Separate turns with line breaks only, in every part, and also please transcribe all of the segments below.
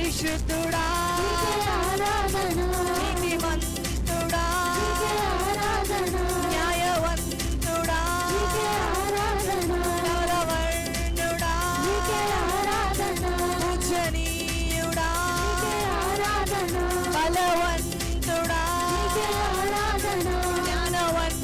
పరిశుద్ధుడా నీతిమంతుడా న్యాయవంతుడా నవరవర్ణుడా పూజనీయుడా బలవంతుడా జ్ఞానవంతుడా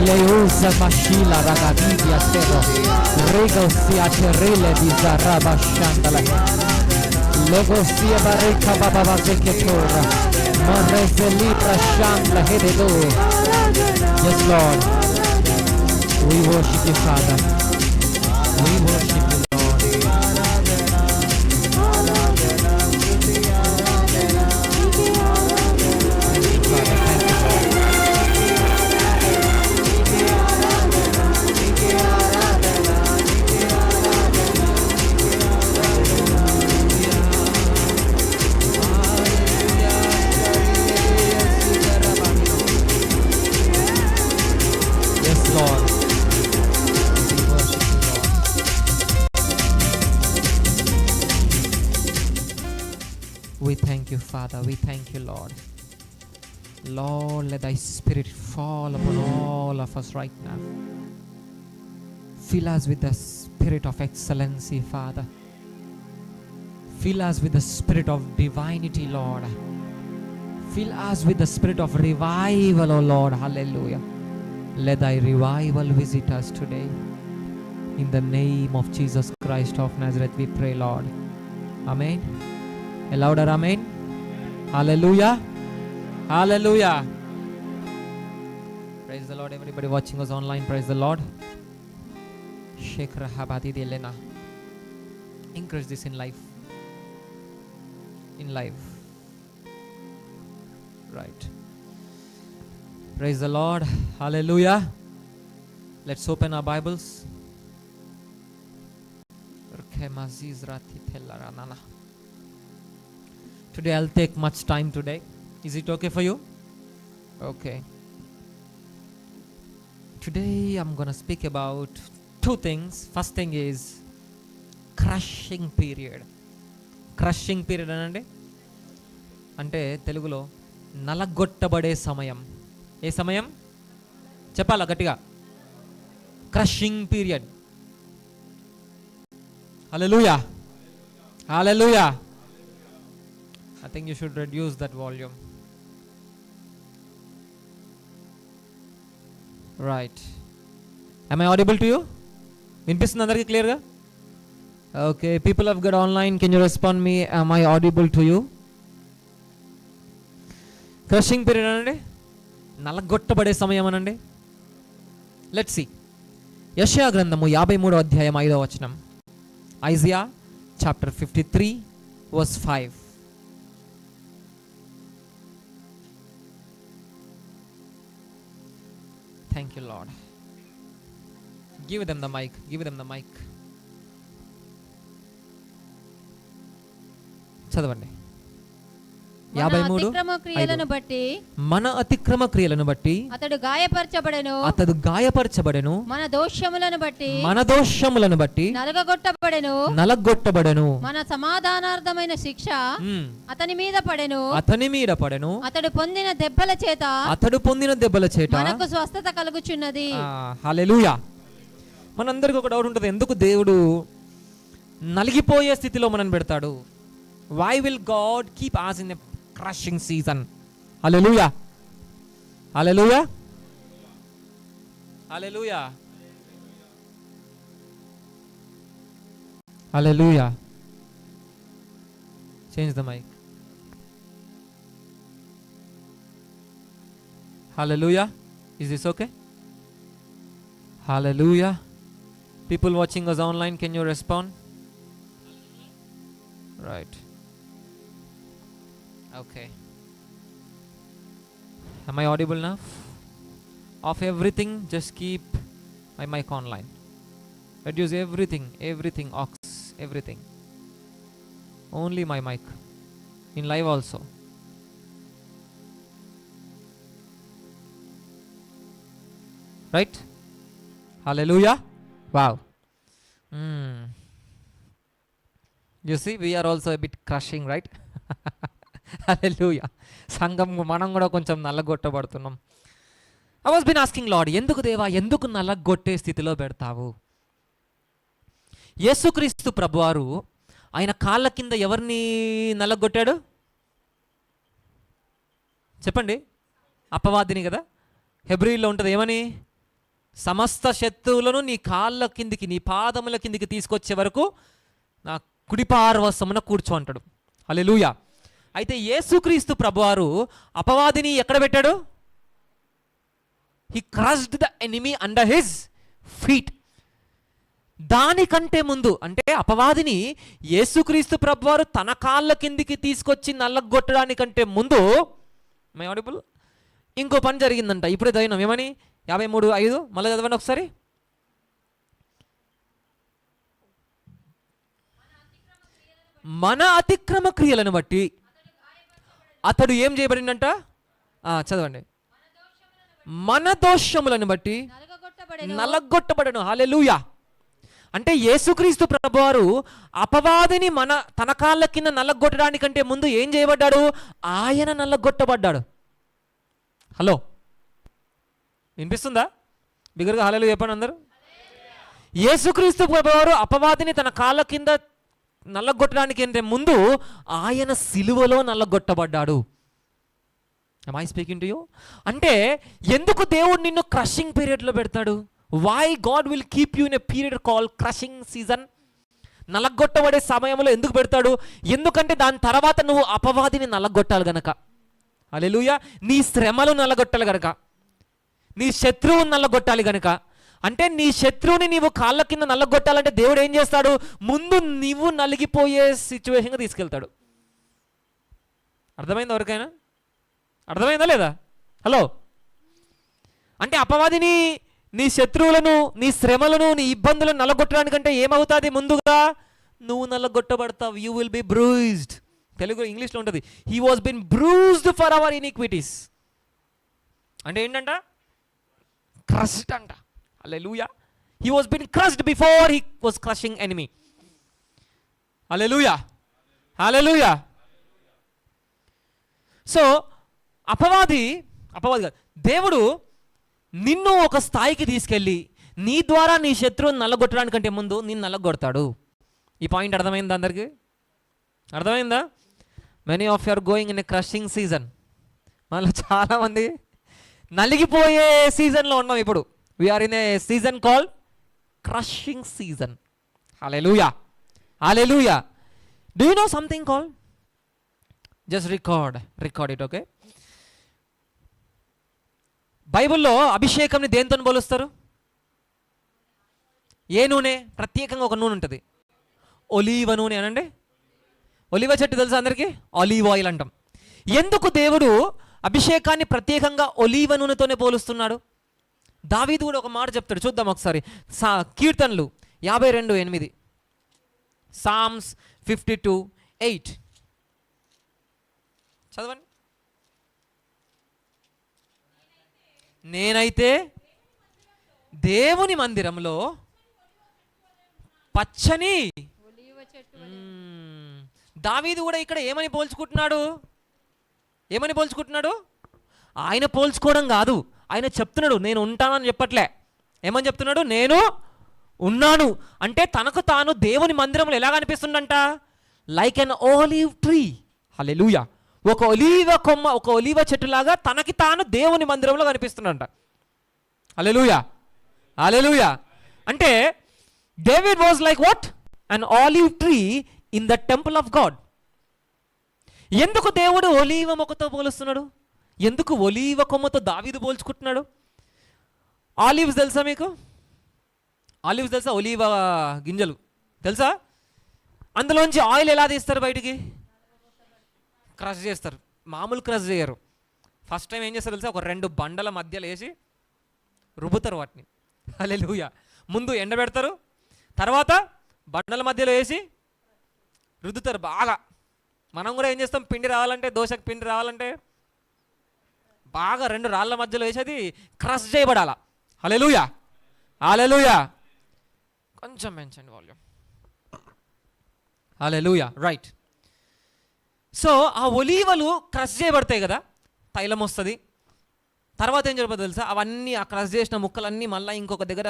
Leusa mashila ragadidia sero rego sia terrele di zaraba shandala lego sia barika baba vazeketora marreze libra shandla hededo. Yes Lord, we worship you Father, we worship you Lord. We thank you, Father. We thank you, Lord. Lord, let thy spirit fall upon all of us right now. Fill us with the spirit of excellency, Father. Fill us with the spirit of divinity, Lord. Fill us with the spirit of revival, O Lord. Hallelujah. Let thy revival visit us today. In the name of Jesus Christ of Nazareth, we pray, Lord. Amen. A louder amen. Hallelujah. Hallelujah. Praise the Lord. Everybody watching us online, praise the Lord. Sheikh Rahabati de Elena. Encourage this in life. In life. Right. Praise the Lord. Hallelujah. Let's open our Bibles. Today I'll take much time today. Is it okay for you? Okay. Today I'm going to speak about two things. First thing is crushing period. Crushing period అంటే తెలుగులో నలగొట్టబడే సమయం. ఏ సమయం చెప్పాలా గట్టిగా? Crushing period. Hallelujah. Hallelujah. I think you should reduce that volume. Right. Am I audible to you? వినిపిస్తుంది అందరికీ క్లియర్గా? Okay. People of God online, can you respond me? Am I audible to you? Crushing period అనండి, నలగొట్టబడే సమయం అనండి. Let's see. యెషయా గ్రంథము 53వ అధ్యాయం 5వ వచనం. Isaiah chapter 53 verse 5. Thank you, Lord. Give them the mic. Give them the mic. చదవండి. 53
అతిక్రమ క్రియలను బట్టి
మన అతిక్రమ క్రియలను బట్టి
అతడు గాయపరచబడెను,
అతడు గాయపరచబడెను,
మన దోషములను బట్టి
నలగొట్టబడెను,
మన సమాధానార్థమైన శిక్ష అతని మీద పడెను, అతడు పొందిన దెబ్బల చేత మనకు స్వస్థత కలుగుచున్నది.
హల్లెలూయా. మనందరికి ఒక డౌట్ ఉంటుంది, ఎందుకు దేవుడు నలిగిపోయే స్థితిలో మనం పెడతాడు? Why will God keep us in a crushing season? Hallelujah. Hallelujah. Hallelujah. Hallelujah. Change the mic. Hallelujah. Is this okay? Hallelujah. People watching us online, can you respond? Right. Okay. Am I audible now? Off everything, just keep my mic online. Reduce everything, aux, everything. Only my mic. In live also. Right? Hallelujah. Wow. You see, we are also a bit crushing, right? Hallelujah. సంఘం మనం కూడా కొంచెం నల్లగొట్టబడుతున్నాం. I was been asking Lord, ఎందుకు దేవా, ఎందుకు నల్లగొట్టే స్థితిలో పెడతావు? యేసుక్రీస్తు ప్రభువారు ఆయన కాళ్ళ కింద ఎవరిని నల్లగొట్టాడు చెప్పండి? అపవాదిని కదా. హెబ్రీలో ఉంటుంది ఏమని? సమస్త శత్రువులను నీ కాళ్ళ కిందికి, నీ పాదముల కిందికి తీసుకొచ్చే వరకు నా కుడిపార్వశమున కూర్చో అంటాడు. హల్లెలూయా. అయితే యేసుక్రీస్తు ప్రభువారు అపవాదిని ఎక్కడ పెట్టాడు? He crushed the enemy under his feet. దానికంటే ముందు, అంటే అపవాదిని యేసుక్రీస్తు ప్రభువారు తన కాళ్ళ కిందికి తీసుకొచ్చి నల్లగొట్టడానికంటే ముందు, మై ఆడిబుల్, ఇంకో పని జరిగిందంట. ఇప్పుడే చదివినాం ఏమని? 53:5 మళ్ళీ చదవండి ఒకసారి. మన అతిక్రమ క్రియలను బట్టి అతడు ఏం చేయబడిందంట? చదవండి. మన దోషములను బట్టి నలగొట్టబడను. హల్లెలూయా. అంటే యేసుక్రీస్తు ప్రభువారు అపవాదిని తన కాళ్ళ కింద నల్లగొట్టడానికంటే ముందు ఏం చేయబడ్డాడు? ఆయన నల్లగొట్టబడ్డాడు. హలో, వినిపిస్తుందా? బిగ్గరగా హల్లెలూయా చెప్పండి అందరూ. యేసుక్రీస్తు ప్రభువారు అపవాదిని తన కాళ్ళ కింద నల్లగొట్టడానికి అంటే ముందు ఆయన సిలువలో నల్లగొట్టబడ్డాడు. Am I speaking to you? అంటే ఎందుకు దేవుడు నిన్ను క్రషింగ్ పీరియడ్లో పెడతాడు? Why God will keep you in a period called crushing season? నల్లగొట్టబడే సమయంలో ఎందుకు పెడతాడు? ఎందుకంటే దాని తర్వాత నువ్వు అపవాదిని నల్లగొట్టాలి గనక. హల్లెలూయా. నీ శ్రమలు నల్లగొట్టాలి గనక, నీ శత్రువుని నల్లగొట్టాలి గనక. అంటే నీ శత్రువుని నీవు కాళ్ళ కింద నల్లగొట్టాలంటే దేవుడు ఏం చేస్తాడు? ముందు నీవు నలిగిపోయే సిచ్యువేషన్గా తీసుకెళ్తాడు. అర్థమైందా ఎవరికైనా? అర్థమైందా లేదా? హలో. అంటే అపవాదిని, నీ శత్రువులను, నీ శ్రమలను, నీ ఇబ్బందులను నల్లగొట్టడానికంటే ఏమవుతుంది? ముందుగా నువ్వు నల్లగొట్టబడతావు. You will be bruised. Telugu ఇంగ్లీష్లో ఉంటుంది, he was been bruised for our iniquities. అంటే ఏంటంట? క్రష్డ్ అంట. Hallelujah. He was being crushed before he was crushing enemy. Hallelujah. Hallelujah. So అపవాది కాదు, దేవుడు నిన్ను ఒక స్థాయికి తీసుకెళ్ళి నీ ద్వారా నీ శత్రువుని నల్లగొట్టడానికంటే ముందు నిన్ను నల్లగొడతాడు. ఈ పాయింట్ అర్థమైందా అందరికీ? అర్థమైందా? Many of you are going in a crushing season. మనలో చాలామంది నలిగిపోయే సీజన్లో ఉన్నాం ఇప్పుడు. We are in a season called crushing season. Hallelujah. Hallelujah. Do you know something called? Just record it, okay? బైబిల్లో అభిషేకంని దేంతో పోలుస్తారు? ఏ నూనె? ప్రత్యేకంగా ఒక నూనె ఉంటుంది, ఒలీవ నూనె అనండి. ఒలీవ చెట్టు తెలుసా అందరికీ? ఆలివ్ ఆయిల్ అంటాం. ఎందుకు దేవుడు అభిషేకాన్ని ప్రత్యేకంగా ఒలీవ నూనెతోనే పోలుస్తున్నాడు? దావీదు కూడా ఒక మాట చెప్తాడు, చూద్దాం ఒకసారి. కీర్తనలు 52:8. Psalms 52:8. చదవండి. నేనైతే దేవుని మందిరంలో పచ్చని
ఒలీవ చెట్టు
దావీదు కూడా ఇక్కడ ఏమని పోల్చుకుంటున్నాడు? ఆయన పోల్చుకోవడం కాదు, ఆయన చెప్తున్నాడు నేను ఉంటానని చెప్పట్లే. ఏమని చెప్తున్నాడు? నేను ఉన్నాను అంటే తనకు తాను దేవుని మందిరంలో ఎలా కనిపిస్తుందంట? Like an olive tree. Hallelujah. ఒక ఒలీవ కొమ్మ, ఒక ఒలీవ చెట్టులాగా తనకి తాను దేవుని మందిరంలో కనిపిస్తున్నాడంట. హల్లెలూయా, హల్లెలూయా. అంటే David was like what? An olive tree in the temple of God. ఎందుకు దేవుడు ఒలీవ మొక్కతో పోలుస్తున్నాడు? ఎందుకు ఒలీవ కొమ్మతో దావీదు పోల్చుకుంటున్నాడు? ఆలివ్స్ తెలుసా మీకు? ఆలివ్స్ తెలుసా? ఒలీవ గింజలు తెలుసా? అందులోంచి ఆయిల్ ఎలా తీస్తారు బయటికి? క్రష్ చేస్తారు. మామూలు క్రష్ చేయరు. ఫస్ట్ టైం ఏం చేస్తారు తెలుసా? ఒక 2 బండల మధ్యలో వేసి రుబ్బుతారు వాటిని. హల్లెలూయా. ముందు ఎండబెడతారు, తర్వాత బండల మధ్యలో వేసి రుద్దుతారు బాగా. మనం కూడా ఏం చేస్తాం? పిండి రావాలంటే, దోశకు పిండి రావాలంటే బాగా 2 రాళ్ళ మధ్యలో వేసి అది క్రష్ చేయబడాల. హల్లెలూయా, హల్లెలూయా. కొంచెం పెంచండి వాల్యూమ్. హల్లెలూయా. రైట్. సో ఆ ఒలీవలు క్రష్ చేయబడతాయి కదా, తైలం వస్తుంది. తర్వాత ఏం జరుగుతుంది తెలుసా? అవన్నీ ఆ క్రష్ చేసిన ముక్కలన్నీ మళ్ళీ ఇంకొక దగ్గర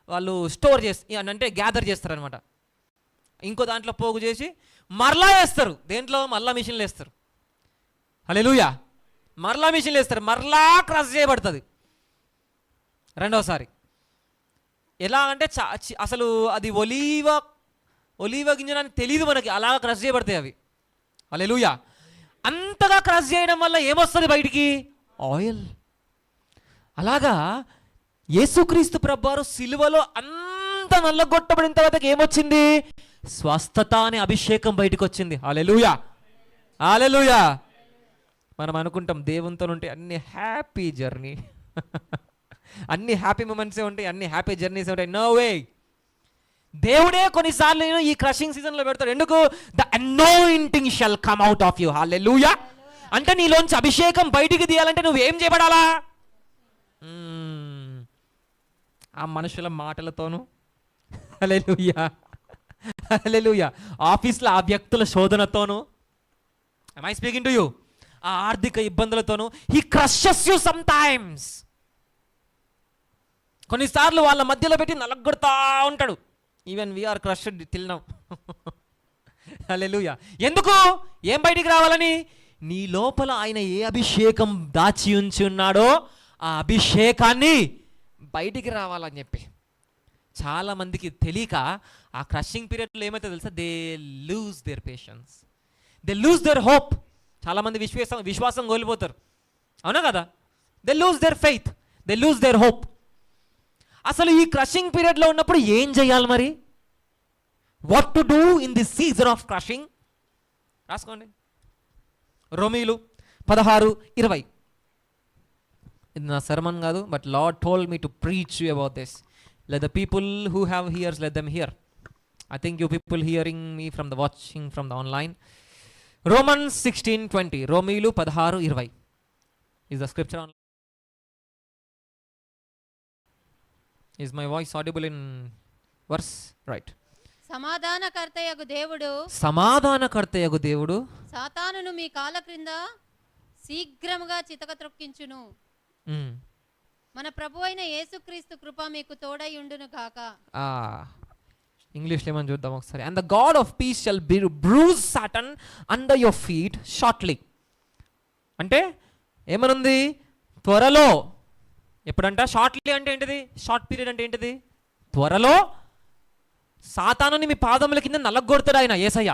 వాళ్ళు స్టోర్ చేసి అంటే గ్యాదర్ చేస్తారనమాట. ఇంకో దాంట్లో పోగు చేసి మరలా వేస్తారు. దేంట్లో? మరలా మిషన్లు వేస్తారు. హల్లెలూయా. మరలా మిషన్లు వేస్తారు, మరలా క్రష్ చేయబడుతుంది రెండోసారి. ఎలా అంటే అసలు అది ఒలీవ గింజనని తెలియదు మనకి, అలా క్రష్ చేయబడతాయి అవి. హల్లెలూయా. అంతగా క్రష్ చేయడం వల్ల ఏమొస్తుంది బయటికి? ఆయిల్. అలాగా యేసుక్రీస్తు ప్రభువారు సిలువలో అంత నల్లగొట్టబడిన తర్వాత ఏమొచ్చింది? స్వస్థత అనే అభిషేకం బయటకు వచ్చింది. హల్లెలూయా, హల్లెలూయా. మనం అనుకుంటాం దేవునితో ఉంటే అన్ని హ్యాపీ జర్నీ, అన్ని హ్యాపీ మూమెంట్సే ఉంటాయి, అన్ని హ్యాపీ జర్నీస్ ఉంటాయి. No way. దేవుడే కొన్నిసార్లు ఈ క్రషింగ్ సీజన్లో పెడతాడు. ఎందుకు? The anointing shall come out of you. Hallelujah. అంటే నీలోంచి అభిషేకం బయటికి తీయాలంటే నువ్వేం చేయబడాలా? ఆ మనుషుల మాటలతోనూ, హల్లెలూయా, హల్లెలూయా, ఆఫీస్లో ఆ వ్యక్తుల శోధనతోనూ, am I speaking to you? ఆ ఆర్థిక ఇబ్బందులతోనూ he crushes you sometimes. కొన్నిసార్లు వాళ్ళ మధ్యలో పెట్టి నలగొడతా ఉంటాడు. Even we're crushed till now. Hallelujah. ఎందుకు? ఏం బయటికి రావాలని? నీ లోపల ఆయన ఏ అభిషేకం దాచి ఉంచి ఉన్నాడో ఆ అభిషేకాన్ని బయటికి రావాలని చెప్పి. చాలామందికి తెలియక ఆ క్రషింగ్ పీరియడ్లో ఏమైతే తెలుసా? They lose their patience, they lose their hope. చాలామంది విశ్వాసం కోల్పోతారు, అవునా కదా? They lose their faith, they lose their hope. అసలు ఈ క్రషింగ్ పీరియడ్లో ఉన్నప్పుడు ఏం చేయాలి మరి? What to do in the season of crushing? రాసుకోండి. రోమీలు 16:20. ఇది నా సర్మన్ కాదు, but Lord told me to preach you about this. Let the people who have ears let them hear. I think you people hearing me from the watching from the online. Romans 16:20. రోమీలు 16:20 is the scripture on. Is my voice audible in verse? Right. సమాధానకర్తయగు దేవుడు
సాతానును మీ కాళ్ళ క్రింద శీఘ్రముగా చితక త్రొక్కించును. మన ప్రభువైన యేసుక్రీస్తు కృప మీకు తోడై ఉండును గాక.
ఇంగ్లీష్లో ఏమని చూద్దాం ఒకసారి. And the God of piece shall bruise Satan under your feet shortly. అంటే ఏమనుంది? త్వరలో. ఎప్పుడంట? షార్ట్లీ అంటే ఏంటిది? షార్ట్ పీరియడ్ అంటే ఏంటిది? త్వరలో సాతానుని మీ పాదముల కింద నల్లగొడతాడు ఆయన, యేసయ్య.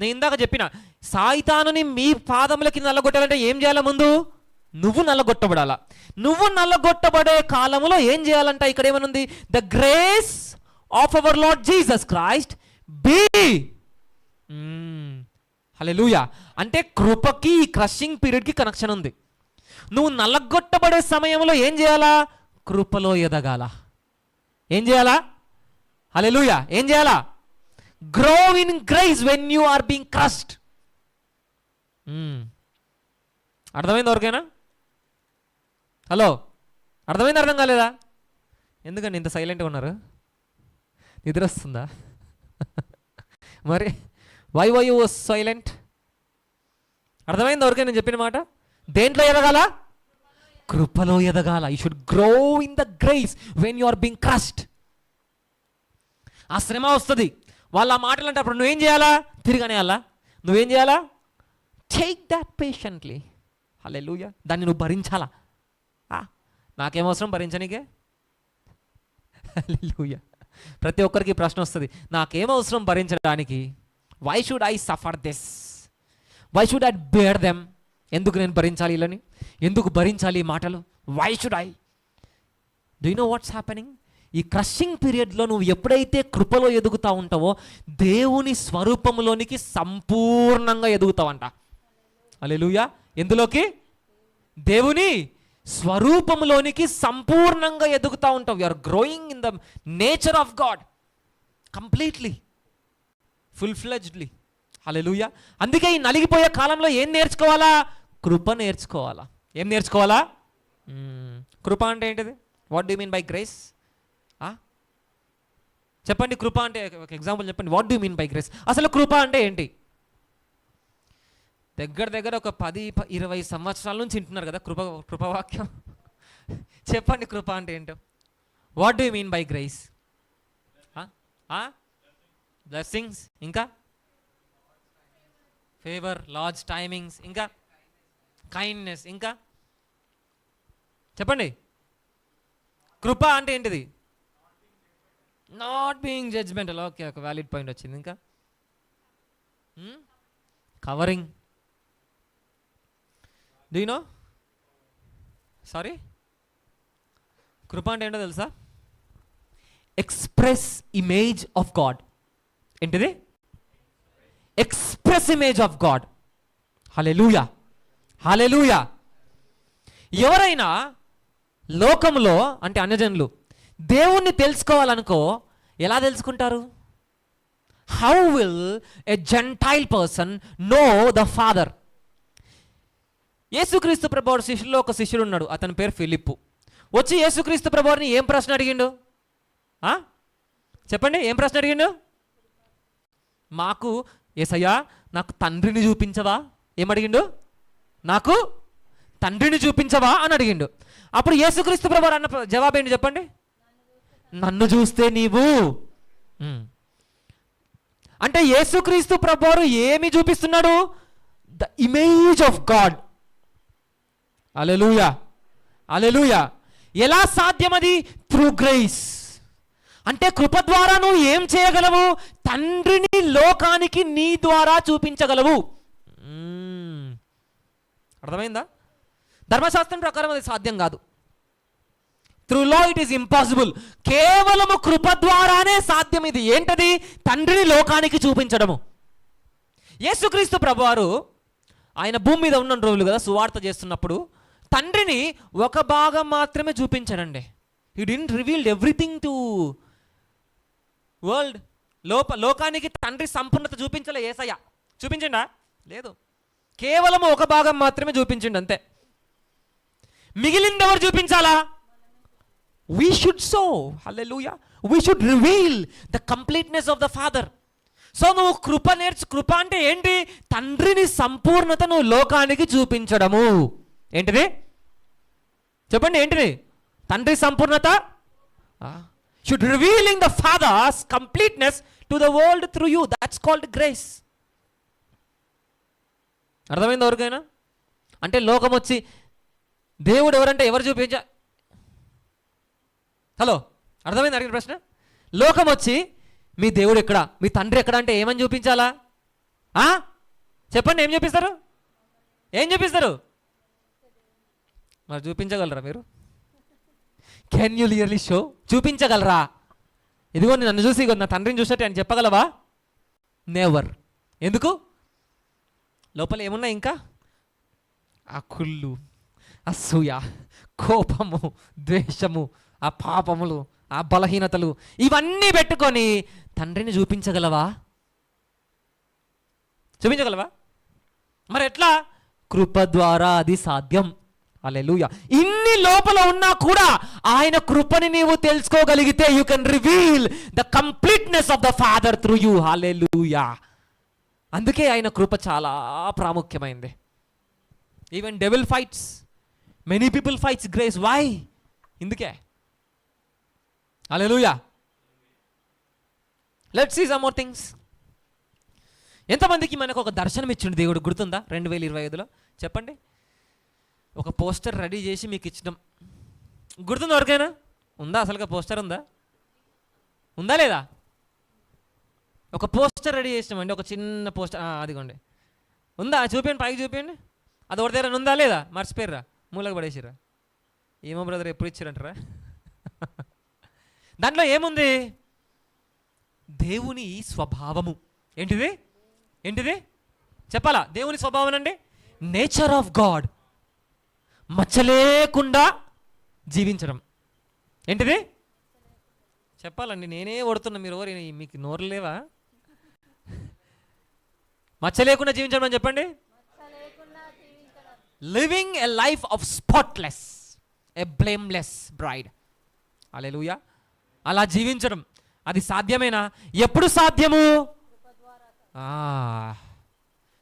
నేను ఇందాక చెప్పిన సాతానుని మీ పాదముల కింద నల్లగొట్టాలంటే ఏం చేయాలి? ముందు నువ్వు నల్లగొట్టబడాలా. నువ్వు నల్లగొట్టబడే కాలంలో ఏం చేయాలంట? ఇక్కడ ఏమనుంది? The grace of our Lord Jesus Christ be. Hallelujah. అంటే కృపకి క్రషింగ్ పీరియడ్కి కనెక్షన్ ఉంది. నువ్వు నల్లగొట్టబడే సమయంలో ఏం చేయాలా? కృపలో ఎదగాల. ఏం చేయాలా? హల్లెలూయా. ఏం చేయాలా? Grow in grace when you are being crushed. అర్థమైంది ఎవరికైనా? హలో, అర్థమైంది అర్థం కాలేదా? ఎందుకండి ఇంత సైలెంట్గా ఉన్నారు? నిద్ర వస్తుందా? మరి వై యు సైలెంట్? అర్థమైంది ఎవరికైనా నేను చెప్పిన మాట? దేంట్లో ఎదగాల? కృపలో ఎదగాల. You should grow in the grace when you are being crushed. ఆ శ్రమ వస్తుంది, వాళ్ళు ఆ మాటలు అంటే అప్పుడు నువ్వేం చేయాలా? తిరిగనేయాలా? నువ్వేం చేయాలా? Take that patiently. హల్లెలూయా. దాన్ని నువ్వు భరించాలా? నాకేమవసరం భరించనీకే? హల్లెలూయా. ప్రతి ఒక్కరికి ప్రశ్న వస్తుంది, నాకేమవసరం భరించడానికి? Why should I suffer this? Why should I bear them? ఎందుకు నేను భరించాలి వీళ్ళని? ఎందుకు భరించాలి ఈ మాటలు? Why should I? Do you know what's happening? ఈ క్రషింగ్ పీరియడ్లో నువ్వు ఎప్పుడైతే కృపలో ఎదుగుతూ ఉంటావో దేవుని స్వరూపంలోనికి సంపూర్ణంగా ఎదుగుతావంట. హల్లెలూయా. ఎందులోకి? దేవుని స్వరూపంలోనికి సంపూర్ణంగా ఎదుగుతూ ఉంటావు. You are growing in the nature of God completely, full fledgedly. Hallelujah. అందుకే ఈ నలిగిపోయే కాలంలో ఏం నేర్చుకోవాలా? కృప నేర్చుకోవాలా. ఏం నేర్చుకోవాలా? కృప అంటే ఏంటిది? What do mean by grace? చెప్పండి. కృప అంటే ఒక ఎగ్జాంపుల్ చెప్పండి. What do mean by grace? అసలు కృప అంటే ఏంటి? దగ్గర ఒక 10-20 సంవత్సరాల నుంచి వింటున్నారు కదా కృపవాక్యం. చెప్పండి కృప అంటే ఏంటో. What do mean by grace? Blessings, ఇంకా ఫేవర్, లార్జ్ టైమింగ్స్, ఇంకా కైండ్నెస్, ఇంకా చెప్పండి. కృప అంటే ఏంటిది? Not being judgmental. ఓకే, ఒక వ్యాలిడ్ పాయింట్ వచ్చింది. ఇంకా covering. Do you know? Sorry, కృప అంటే ఏంటో తెలుసా? Express image of God. ఏంటిది? Express image of God. Hallelujah, hallelujah. ఎవరైనా లోకంలో అంటే అన్యజనులు దేవుణ్ణి తెలుసుకోవాలనుకో ఎలా తెలుసుకుంటారు? How will a gentile person know the father? యేసుక్రీస్తు ప్రభువారి శిష్యుల్లో ఒక శిష్యుడు ఉన్నాడు, అతని పేరు ఫిలిప్పు. వచ్చి యేసుక్రీస్తు ప్రభువారిని ఏం ప్రశ్న అడిగిండు? చెప్పండి, ఏం ప్రశ్న అడిగిండు? మాకు యేసయ్యా నాకు తండ్రిని చూపించవా? ఏమడిగిండు? నాకు తండ్రిని చూపించవా అని అడిగిండు. అప్పుడు యేసుక్రీస్తు ప్రభువారు అన్న జవాబు ఏంటి చెప్పండి? నన్ను చూస్తే నీవు. అంటే యేసుక్రీస్తు ప్రభువారు ఏమి చూపిస్తున్నాడు? The image of God. Hallelujah, hallelujah. ఎలా సాధ్యం అది? Through grace. అంటే కృప ద్వారా నువ్వు ఏం చేయగలవు? తండ్రిని లోకానికి నీ ద్వారా చూపించగలవు. అర్థమైందా? ధర్మశాస్త్రం ప్రకారం అది సాధ్యం కాదు. Through law it is impossible. కేవలము కృప ద్వారానే సాధ్యం. ఇది ఏంటది? తండ్రిని లోకానికి చూపించడము. యేసుక్రీస్తు ప్రభువారు ఆయన భూమి మీద ఉన్న రోజులు కదా సువార్త చేస్తున్నప్పుడు తండ్రిని ఒక భాగం మాత్రమే చూపించాడండి. He didn't revealed everything to world. లోకానికి తండ్రి సంపూర్ణత చూపించలే యేసయ్య. చూపించిండా? లేదు. కేవలం ఒక భాగం మాత్రమే చూపించిండు అంతే. మిగిలింది ఎవరు చూపించాలా? We should show, hallelujah, we should reveal the completeness of the Father. So నువ్వు కృప అంటే ఏంటి? తండ్రిని సంపూర్ణత నువ్వు లోకానికి చూపించడము. ఏంటిది? చెప్పండి, ఏంటిది? తండ్రి సంపూర్ణత. should revealing the Father's completeness to the world through you. That's called grace. అర్థమైంది ఎవరికైనా? అంటే లోకం వచ్చి దేవుడు ఎవరంటే ఎవరు చూపించ? హలో, అర్థమైంది అడిగిన ప్రశ్న? లోకం వచ్చి మీ దేవుడు ఎక్కడ, మీ తండ్రి ఎక్కడ అంటే ఏమని చూపించాలా? చెప్పండి, ఏం చూపిస్తారు? ఏం చూపిస్తారు? మరి చూపించగలరా మీరు? Can you really show? చూపించగలరా? ఇదిగో నన్ను చూసి నా తండ్రిని చూసినట్టు అని చెప్పగలవా? నెవర్. ఎందుకు? లోపల ఏమున్నాయి ఇంకా? ఆ కుళ్ళు, అసూయ, కోపము, ద్వేషము, ఆ పాపములు, ఆ బలహీనతలు ఇవన్నీ పెట్టుకొని తండ్రిని చూపించగలవా? చూపించగలవా? మరి ఎట్లా? కృప ద్వారా అది సాధ్యం. హల్లెలూయా. ఇన్ని లోపల ఉన్నా కూడా ఆయన కృపని నీవు తెలుసుకోగలిగితే you can reveal the completeness of the father through you. Hallelujah. అందుకే ఆయన కృప చాలా ప్రాముఖ్యమైంది. Even devil fights, many people fights grace. Why? ఇందుకే. Hallelujah. Let's see some more things. ఎంతమందికి మనకు ఒక దర్శనం ఇచ్చిండు దేవుడు గుర్తుందా 2025లో? చెప్పండి. ఒక పోస్టర్ రెడీ చేసి మీకు ఇచ్చడం గుర్తుందా ఎవరికైనా? ఉందా అసలుగా పోస్టర్? ఉందా లేదా? ఒక పోస్టర్ రెడీ చేసినామండి, ఒక చిన్న పోస్టర్. అదిగోండి, ఉందా? చూపించండి, పైకి చూపించండి. అది ఒకటి దగ్గర ఉందా లేదా? మర్చిపోయారా? మూలకు పడేసిరా? ఏమో బ్రదర్, ఎప్పుడు ఇచ్చారంటారా? దాంట్లో ఏముంది? దేవుని స్వభావము. ఏంటిది? చెప్పాలా? దేవుని స్వభావం అండి నేచర్ ఆఫ్ గాడ్, మచ్చలేకుండా జీవించడం. ఏంటిది చెప్పాలండి? నేనే కొడుతున్నా, మీరు మీకు నోరు లేవా? మచ్చ లేకుండా జీవించడం అని చెప్పండి. Living a life of spotless, a blameless bride. Hallelujah. అలా జీవించడం అది సాధ్యమేనా? ఎప్పుడు సాధ్యము?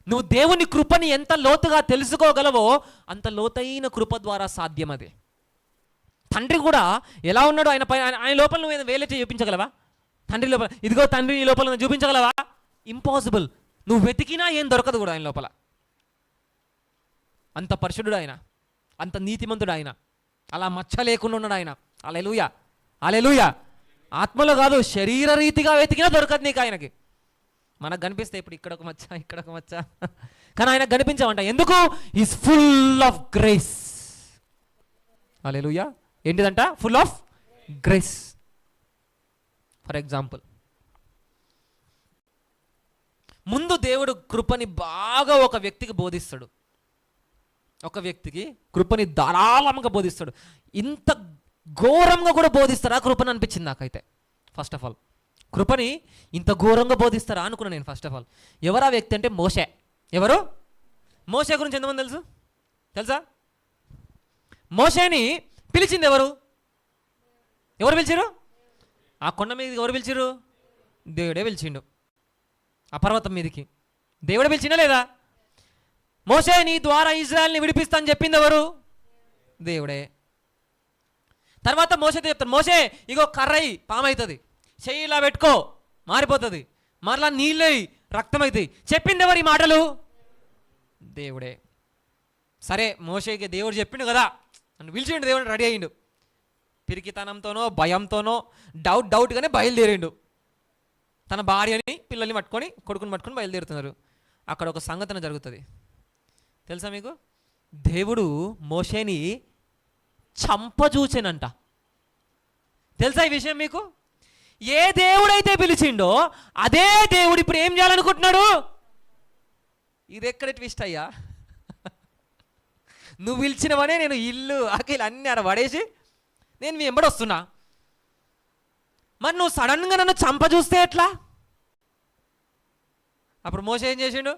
నువ్వు దేవుని కృపని ఎంత లోతుగా తెలుసుకోగలవో అంత లోతైన కృప ద్వారా సాధ్యం అది. తండ్రి కూడా ఎలా ఉన్నాడో ఆయన లోపల నువ్వు వేలెట్టి చూపించగలవా? తండ్రి లోపల, ఇదిగో తండ్రి నీ లోపల నువ్వు చూపించగలవా? ఇంపాసిబుల్. నువ్వు వెతికినా ఏం దొరకదు కూడా ఆయన లోపల. అంత పరిశుద్ధుడు ఆయన, అంత నీతిమంతుడు ఆయన, అలా మచ్చ లేకుండా ఉన్నాడు ఆయన. హల్లెలూయా. హల్లెలూయా. ఆత్మలో కాదు, శరీర రీతిగా వెతికినా దొరకదు నీకు ఆయనకి. మనకు కనిపిస్తే ఇప్పుడు ఇక్కడ ఒక మచ్చ, కానీ ఆయనకు కనిపించమంట. ఎందుకు? Is full of grace. Hallelujah. ఏంటిదంట? Full of grace. For example, ముందు దేవుడు కృపని బాగా ఒక వ్యక్తికి బోధిస్తాడు. ఒక వ్యక్తికి కృపని ధారాళంగా బోధిస్తాడు. ఇంత ఘోరంగా కూడా బోధిస్తారా కృపని అనిపించింది నాకైతే. ఫస్ట్ ఆఫ్ ఆల్ కృపని ఇంత ఘోరంగా బోధిస్తారా అనుకున్నా నేను. ఫస్ట్ ఆఫ్ ఆల్ ఎవరు ఆ వ్యక్తి అంటే మోషే. ఎవరు? మోషే గురించి ఎంతమంది తెలుసా? మోషేని పిలిచింది ఎవరు పిలిచారు? ఆ కొండ మీదకి ఎవరు పిలిచారు? దేవుడే పిలిచిండు. ఆ పర్వతం మీదకి దేవుడే పిలిచిందా లేదా? మోషే నీ ద్వారా ఇజ్రాయెల్ని విడిపిస్తా అని చెప్పింది ఎవరు? దేవుడే. తర్వాత మోషేతో చెప్తారు, మోషే ఇగో కర్రయి పామవుతుంది, చెయ్యి ఇలా పెట్టుకో మారిపోతుంది, మరలా నీళ్ళై రక్తం అవుతాయి. చెప్పింది ఎవరు ఈ మాటలు? దేవుడే. సరే, మోషేకి దేవుడు చెప్పిండు కదా, నన్ను పిలిచిండు, దేవుడు రెడీ అయ్యిండు. పిరికితనంతోనో భయంతోనో డౌట్గానే బయలుదేరిండు. తన భార్యని పిల్లల్ని పట్టుకొని కొడుకుని పట్టుకొని బయలుదేరుతున్నారు. అక్కడ ఒక సంఘటన జరుగుతుంది తెలుసా మీకు? దేవుడు మోషేని చంపజూచెనంట. తెలుసా ఈ విషయం మీకు? ఏ దేవుడైతే పిలిచిండో అదే దేవుడు ఇప్పుడు ఏం చేయాలనుకుంటున్నాడు? ఇది ఎక్కడ ట్విస్ట్ అయ్యా? నువ్వు పిలిచినవనే నేను ఇల్లు అఖిల్ అన్ని అక్కడ పడేసి నేను మీ వెంబడి వస్తున్నా, మరి నువ్వు సడన్గా నన్ను చంపజూస్తే ఎట్లా? అప్పుడు మోషే ఏం చేసిండు?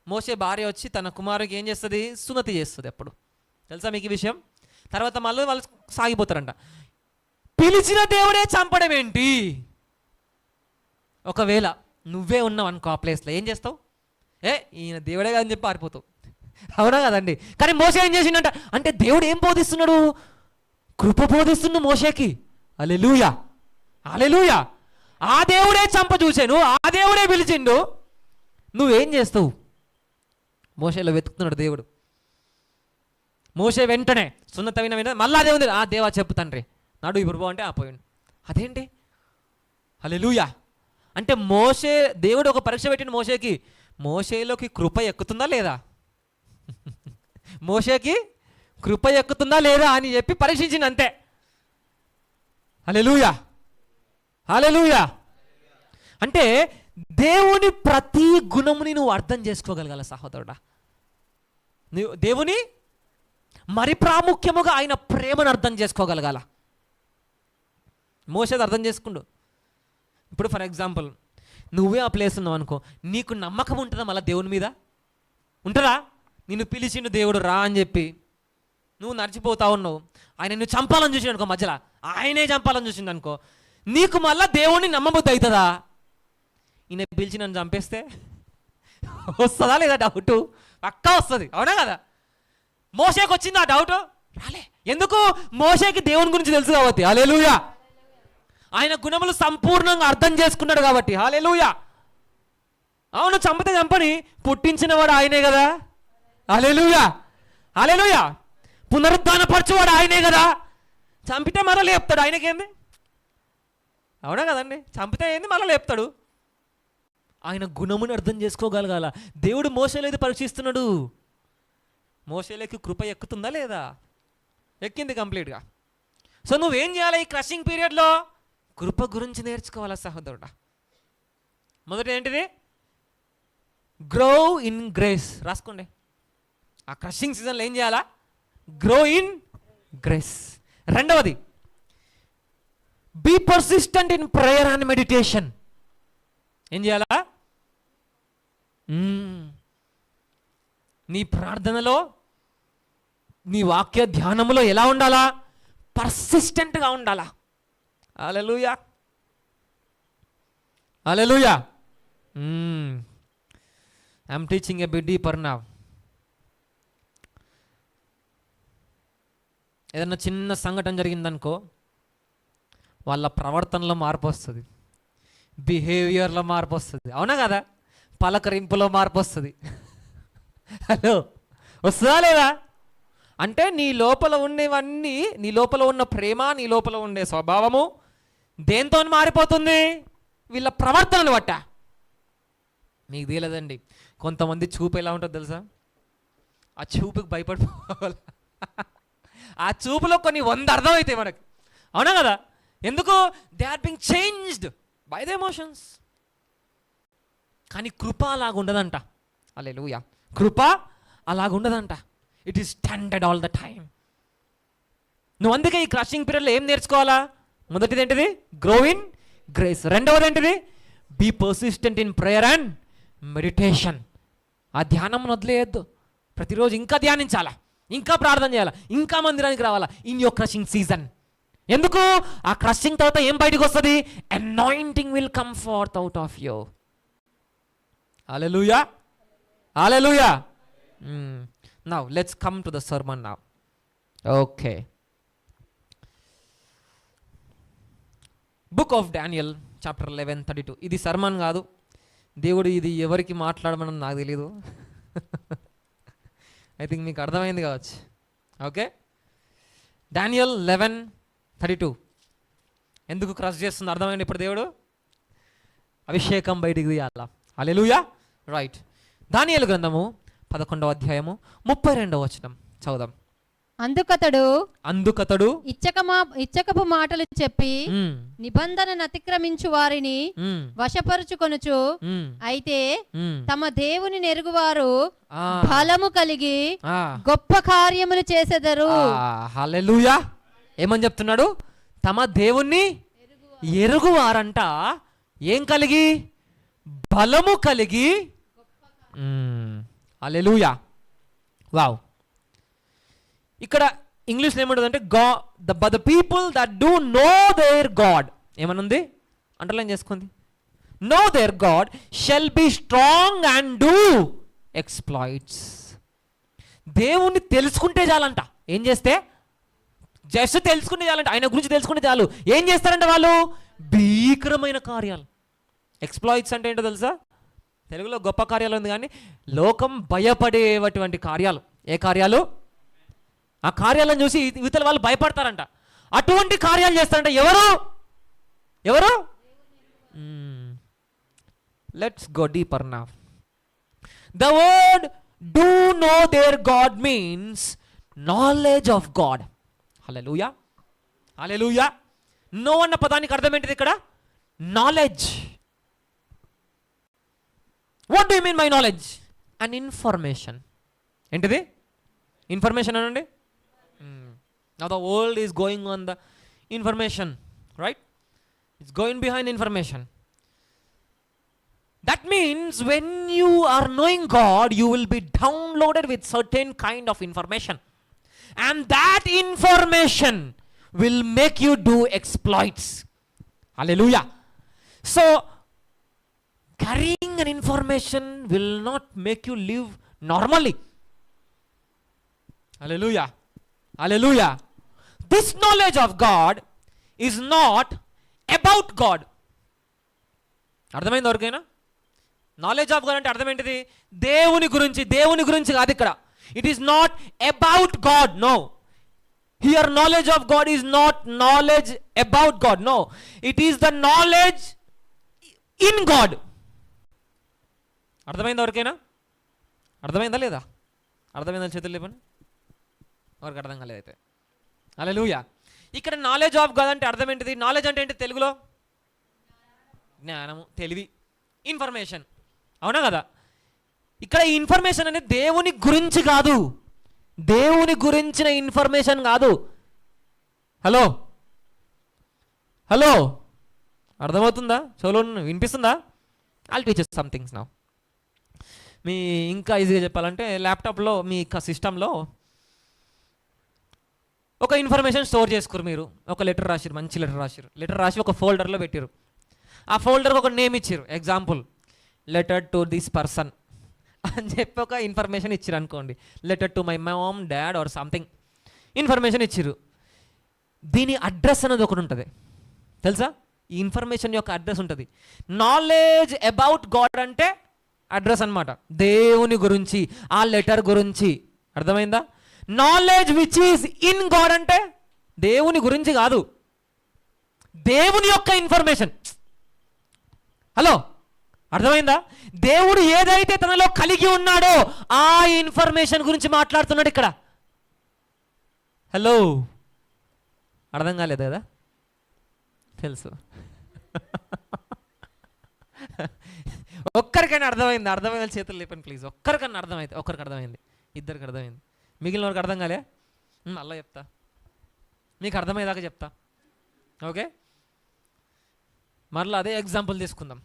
మోషే భార్య వచ్చి తన కుమారుకి ఏం చేస్తుంది? సున్నతి చేస్తుంది. అప్పుడు తెలుసా మీకు ఈ విషయం? తర్వాత మళ్ళీ వాళ్ళు సాగిపోతారంట. పిలిచిన దేవుడే చంపడం ఏంటి? ఒకవేళ నువ్వే ఉన్నావు అనుకో ఆ ప్లేస్లో, ఏం చేస్తావు? ఈయన దేవుడే కాదని చెప్పి పారిపోతావు. అవునా కదండి? కానీ మోషే ఏం చేసిండంట అంటే దేవుడు ఏం బోధిస్తున్నాడు? కృప బోధిస్తుండు మోషేకి. హల్లెలూయా, హల్లెలూయా. ఆ దేవుడే చంప చూశాను, ఆ దేవుడే పిలిచిండు, నువ్వేం చేస్తావు? మోషేలో వెతుకుతున్నాడు దేవుడు. మోషే వెంటనే సున్నతమైన వెంటనే మళ్ళా దేవుడు, ఆ దేవా చెప్పు తండ్రి నాడు ఇప్పుడు అంటే పోయిండు. అదేంటి? హల్లెలూయా. అంటే మోషే, దేవుడు ఒక పరీక్ష పెట్టిండు మోషేకి. మోషేలోకి కృప ఎక్కుతుందా లేదా? మోషేకి కృప ఎక్కుతుందా లేదా అని చెప్పి పరీక్షించింది అంతే. హల్లెలూయా, హల్లెలూయా. అంటే దేవుని ప్రతి గుణముని నువ్వు అర్థం చేసుకోగలగాల సహోదరుడా. నువ్వు దేవుని మరి ప్రాముఖ్యముగా ఆయన ప్రేమను అర్థం చేసుకోగలగాల. మోషేది అర్థం చేసుకుండు. ఇప్పుడు ఫర్ ఎగ్జాంపుల్ నువ్వే ఆ ప్లేస్ ఉన్నావు అనుకో, నీకు నమ్మకం ఉంటుందా మళ్ళీ దేవుని మీద? ఉంటుందా? నిన్ను పిలిచిండు దేవుడు రా అని చెప్పి నువ్వు నడిచిపోతా ఉన్నావు, ఆయన నిన్ను చంపాలని చూసిండు అనుకో, మధ్యలో ఆయనే చంపాలని చూసిండు అనుకో, నీకు మళ్ళా దేవుణ్ణి నమ్మబుద్ధి అవుతుందా? ఈయన పిలిచి నన్ను చంపేస్తే వస్తుందా లేదా డౌటు? పక్కా వస్తుంది, అవునా కదా? మోషేకి వచ్చింది ఆ డౌట్? రాలే. ఎందుకు? మోషేకి దేవుని గురించి తెలుసు కాబట్టి. హల్లెలూయా. ఆయన గుణములు సంపూర్ణంగా అర్థం చేసుకున్నాడు కాబట్టి. హల్లెలూయా. అవును, చంపితే చంపని, పుట్టించిన వాడు ఆయనే కదా. హల్లెలూయా. హల్లెలూయా. పునరుద్ధానపరచువాడు ఆయనే కదా. చంపితే మరలా లేపుతాడు, ఆయనకేంది? అవునా కదండి? చంపితే ఏంది, మరలా లేపుతాడు. ఆయన గుణముని అర్థం చేసుకోగలగాల. దేవుడు మోషేలేదు పరీక్షిస్తున్నాడు. మోషేలకి కృప ఎక్కుతుందా లేదా? ఎక్కింది కంప్లీట్గా. సో నువ్వేం చేయాలి ఈ క్రషింగ్ పీరియడ్లో? కృప గురించి నేర్చుకోవాలా సహోదరుడా. మొదటి ఏంటిది? Grow in grace. రాసుకోండి. ఆ క్రషింగ్ సీజన్లో ఏం చేయాలా? Grow in grace. రెండవది, be persistent in prayer and meditation. ఏం చేయాలా? నీ ప్రార్థనలో, నీ వాక్య ధ్యానములో ఎలా ఉండాలా? పర్సిస్టెంట్గా ఉండాలా. Hallelujah. Hallelujah. I'm teaching a bit deeper now. ఏదన్నా చిన్న సంఘటన జరిగిందనుకో, వాళ్ళ ప్రవర్తనలో మార్పు వస్తుంది, బిహేవియర్లో మార్పు వస్తుంది, అవునా కదా? పలకరింపులో మార్పు వస్తుంది. హలో, వస్తుందా లేదా? అంటే నీ లోపల ఉండేవన్నీ, నీ లోపల ఉన్న ప్రేమ, నీ లోపల ఉండే స్వభావము దేంతో మారిపోతుంది? వీళ్ళ ప్రవర్తనను బట్ట. మీకు తెలియదండి, కొంతమంది చూపు ఎలా ఉంటుందో తెలుసా? ఆ చూపుకి భయపడిపోవాలి. ఆ చూపులో కొన్ని 100 అర్థం అవుతాయి మనకి, అవునా కదా? ఎందుకు? They are being changed by the emotions. కానీ కృప అలాగుండదంట. హల్లెలూయా. కృప అలాగుండదంట. It is standard all the time. నువ్వు అందుకే ఈ క్రషింగ్ పీరియడ్లో ఏం నేర్చుకోవాలా? మొదటిది ఏంటిది? Grow in grace. రెండవది ఏంటిది? Be persistent in prayer and meditation. ఆ ధ్యానం వదిలేయద్దు. ప్రతిరోజు ఇంకా ధ్యానించాలా, ఇంకా ప్రార్థన చేయాలా, ఇంకా మందిరానికి రావాలా ఇన్ యువర్ క్రషింగ్ సీజన్. ఎందుకు? ఆ క్రషింగ్ తర్వాత ఏం బయటకు వస్తుంది? Anointing will come fourth out of you. Hallelujah. Hallelujah. Now let's come to the sermon now. Okay. Book of Daniel chapter 11:32. ఇది సర్మన్ కాదు. దేవుడు ఇది ఎవరికి మాట్లాడమని నాకు తెలీదు. ఐ థింక్ మీకు అర్థమైంది కావచ్చు. ఓకే. డానియల్ 11:32 ఎందుకు క్రష్ చేస్తుంది అర్థమైంది ఇప్పుడు. దేవుడు అభిషేకం బయటికి తీయాలా. హల్లెలూయా. రైట్. దానియేలు గ్రంథము 11వ అధ్యాయము 32వ వచనం చదువుదాం. అందుకతడు
ఇచ్చకపు మాటలు చెప్పి నిబంధనను అతిక్రమించు వారిని వశపరుచుకొనుచు, అయితే తమ దేవుని నెరుగువారు బలము కలిగి గొప్ప కార్యములు చేసెదరు.
హల్లెలూయా. ఏమని చెప్తున్నాడు? తమ దేవుణ్ణి ఎరుగువారంట. ఏం కలిగి? బలము కలిగి. హల్లెలూయా. వావ్. ఇక్కడ ఇంగ్లీష్లో ఏమంటుందంటే the people that do know their God. ఏమనుంది? అండర్లైన్ చేసుకుంది. Know their God shall be strong and do exploits. దేవుణ్ణి తెలుసుకుంటే చాలంట. ఏం చేస్తే? జస్ట్ తెలుసుకుంటే చాలంట. ఆయన గురించి తెలుసుకుంటే చాలు. ఏం చేస్తారంట వాళ్ళు? భీకరమైన కార్యాలు. ఎక్స్ప్లాయిట్స్ అంటే ఏంటో తెలుసా? తెలుగులో గొప్ప కార్యాలు ఉంది, కానీ లోకం భయపడేటువంటి కార్యాలు. ఏ కార్యాలు? ఆ కార్యాలను చూసి ఇవతల వాళ్ళు భయపడతారంట. అటువంటి కార్యాలు చేస్తారంట. ఎవరు? ఎవరు? Let's go deeper now. The word do know their God means knowledge of God. Hallelujah. Hallelujah. Know అన్న పదానికి అర్థం ఏంటిది ఇక్కడ? Knowledge. What do you mean by knowledge? And information. ఏంటిది? ఇన్ఫర్మేషన్ అనండి. Now the world is going on the information, right? It's going behind information. That means when you are knowing God, you will be downloaded with certain kind of information. And that information will make you do exploits. Hallelujah. So, carrying an information will not make you live normally. Hallelujah. Hallelujah. This knowledge of God is not about God. అర్థమైంది ఎవరికైనా? Knowledge of God అంటే అర్థం ఏంటిది? దేవుని గురించి కాదు ఇక్కడ. It is not about God. No, here knowledge of God is not knowledge about God. No, it is the knowledge in God. అర్థమైంది ఎవరికైనా? అర్థమైందా లేదా? అర్థమైందని చేతులు లేపండి ఎవరికి అర్థం కాలేదైతే. హల్లెలూయా. ఇక్కడ నాలెడ్జ్ ఆఫ్ గాడ్ అంటే అర్థం ఏంటిది? నాలెడ్జ్ అంటే ఏంటి తెలుగులో? జ్ఞానము, తెలివి, ఇన్ఫర్మేషన్. అవునా కదా? ఇక్కడ ఈ ఇన్ఫర్మేషన్ అనేది దేవుని గురించి కాదు, దేవుని గురించిన ఇన్ఫర్మేషన్ కాదు. హలో హలో, అర్థమవుతుందా? చలో వినిపిస్తుందా? I'll teach some things now. మీ ఇంకా ఈజీగా చెప్పాలంటే ల్యాప్టాప్లో మీ సిస్టంలో ఒక ఇన్ఫర్మేషన్ స్టోర్ చేసుకురు. మీరు ఒక లెటర్ రాసిరు, మంచి లెటర్ రాసి ఒక ఫోల్డర్లో పెట్టారు. ఆ ఫోల్డర్కి ఒక నేమ్ ఇచ్చారు. Example, letter to this person అని చెప్పి ఒక ఇన్ఫర్మేషన్ ఇచ్చారు అనుకోండి. Letter to my mom, dad or something information ఇచ్చారు. దీని అడ్రస్ అనేది ఒకటి ఉంటుంది తెలుసా? ఈ ఇన్ఫర్మేషన్ యొక్క అడ్రస్ ఉంటుంది. నాలెడ్జ్ అబౌట్ గాడ్ అంటే అడ్రస్ అన్నమాట, దేవుని గురించి, ఆ లెటర్ గురించి. అర్థమైందా? Knowledge which is in God అంటే దేవుని గురించి కాదు, దేవుని యొక్క ఇన్ఫర్మేషన్. హలో, అర్థమైందా? దేవుడు ఏదైతే తనలో కలిగి ఉన్నాడో ఆ ఇన్ఫర్మేషన్ గురించి మాట్లాడుతున్నాడు ఇక్కడ. హలో, అర్థం కాలేదు కదా? తెలుసు. ఒక్కరికైనా అర్థమైంది? అర్థమైంది చేతులు లేపండి ప్లీజ్. ఒక్కరికన్నా అర్థమైంది? ఒక్కరికి అర్థమైంది, ఇద్దరికి అర్థమైంది, మిగిలిన వరకు అర్థం కాలే? అలా చెప్తా, మీకు అర్థమయ్యేదాకా చెప్తా. ఓకే, మరలా అదే ఎగ్జాంపుల్ తీసుకుందాం.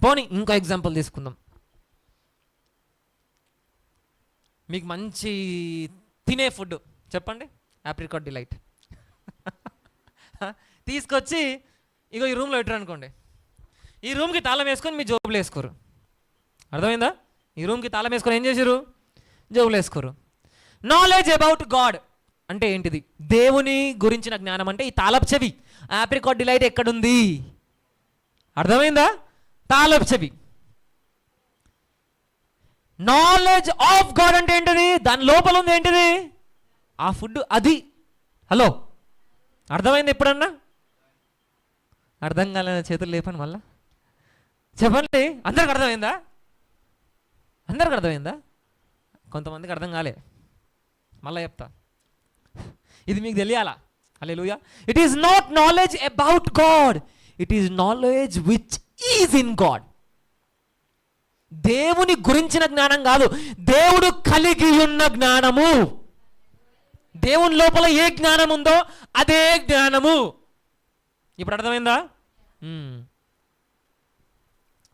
పోనీ ఇంకో ఎగ్జాంపుల్ తీసుకుందాం. మీకు మంచి తినే ఫుడ్ చెప్పండి, ఆప్రికాట్ డిలైట్ తీసుకొచ్చి ఇగో ఈ రూమ్లో పెట్టారు అనుకోండి. ఈ రూమ్కి తాళం వేసుకొని మీ జోబులు వేసుకోరు. అర్థమైందా? ఈ రూమ్కి తాళం వేసుకొని ఏం చేసారు? జోబులు వేసుకోరు. నాలెడ్జ్ అబౌట్ గాడ్ అంటే ఏంటిది? దేవుని గురించిన జ్ఞానం అంటే ఈ తాళపు చెవి, ఆప్రికాట్ డిలైట్ ఎక్కడుంది? అర్థమైందా? తాళపు చెవి. నాలెడ్జ్ ఆఫ్ గాడ్ అంటే ఏంటిది? దాని లోపల ఉంది ఏంటిది? ఆ ఫుడ్, అది. హలో, అర్థమైంది ఎప్పుడన్నా? అర్థం కాలేదా? చేతులు లేపండి మళ్ళా చెప్పండి. అందరికి అర్థమైందా? అందరికి అర్థమైందా? కొంతమందికి అర్థం కాలే, మళ్ళా చెప్తా. ఇది మీకు తెలియాలా? Hallelujah. It is not knowledge about God, it is knowledge which is in God. దేవుని గురించిన జ్ఞానం కాదు, దేవుడు కలిగి ఉన్న జ్ఞానము. దేవుని లోపల ఏ జ్ఞానం ఉందో అదే జ్ఞానము. ఇప్పుడు అర్థమైందా?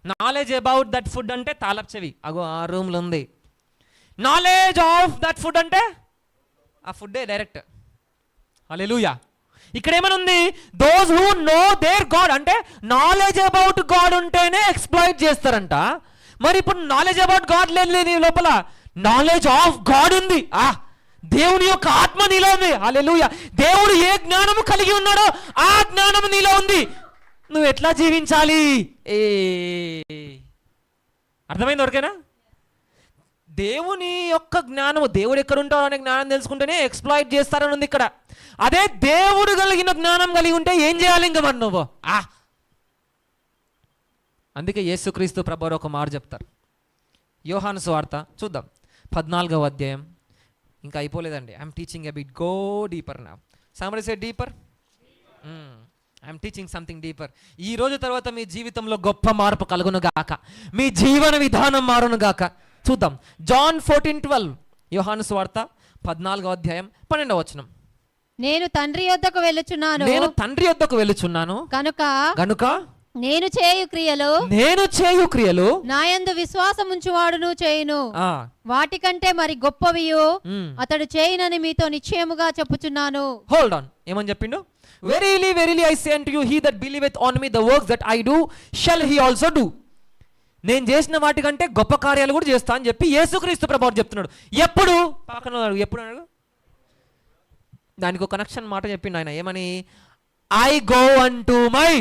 నాలెడ్జ్ అబౌట్ దట్ ఫుడ్ అంటే తాళపు చెవి, అగో ఆ రూమ్లో ఉంది. నాలెడ్జ్ ఆఫ్ దట్ ఫుడ్ అంటే ఆ ఫుడ్డే డైరెక్ట్. హల్లెలూయా. ఇక్కడ ఏమైనా ఉంది? Those who know their God అంటే నాలెడ్జ్ అబౌట్ గాడ్ ఉంటేనే ఎక్స్ప్లాయిట్ చేస్తారంట. మరి ఇప్పుడు నాలెడ్జ్ అబౌట్ గాడ్ లేదు లోపల, నాలెడ్జ్ ఆఫ్ గాడ్ ఉంది. దేవుని యొక్క ఆత్మ నీలో ఉంది. హల్లెలూయా. దేవుడు ఏ జ్ఞానము కలిగి ఉన్నాడో ఆ జ్ఞానము నీలో ఉంది. నువ్వు ఎట్లా జీవించాలి? అర్థమైంది ఎవరికైనా? దేవుని యొక్క జ్ఞానము, దేవుడు ఎక్కడ ఉంటాడో అనే జ్ఞానం తెలుసుకుంటేనే ఎక్స్ప్లాయిట్ చేస్తారని ఉంది ఇక్కడ. అదే దేవుడు కలిగిన జ్ఞానం కలిగి ఉంటే ఏం చేయాలి ఇంకా మరి నువ్వు? అందుకే యేసుక్రీస్తు ప్రభువారు ఒక మాట చెప్తారు. యోహాను సువార్త చూద్దాం, 14వ అధ్యాయం. ఇంకా అయిపోలేదండి. I'm teaching a bit, go deeper now. somebody say deeper. I'm teaching something deeper. ఈ రోజు తర్వాత మీ జీవితంలో గొప్ప మార్పు కలుగును గాక, మీ జీవన విధానం మారును గాక. చూద్దాం, జాన్ 14:12. యోహాను సువార్త 14వ అధ్యాయం 12వ వచనం.
నేను తండ్రి యొద్దకు వెళ్ళుచున్నాను,
నేను తండ్రి యొద్దకు వెళ్ళుచున్నాను
కనుక
గనుక
నేను చేయు క్రియలు నాయందు విశ్వాసముంచువాడును చేయును, వాటికంటే మరి గొప్పవియు అతడు చేయునని మీతో నిశ్చయముగా చెప్పుచున్నాను.
హోల్డ్ ఆన్, ఏమని చెప్పిండు? Verily verily I say unto you, he that believeth on me, the works that I do shall he also do. నేను చేసిన వాటికంటే గొప్ప కార్యాలు కూడా చేస్తా అని చెప్పి యేసుక్రీస్తు ప్రభువు చెప్తున్నాడు. ఎప్పుడు? పక్కన ఎప్పుడు అన్నాడు? దానికి ఒక కనెక్షన్ మాట చెప్పిండు ఆయన. ఏమని? ఐ గో అంటూ మై,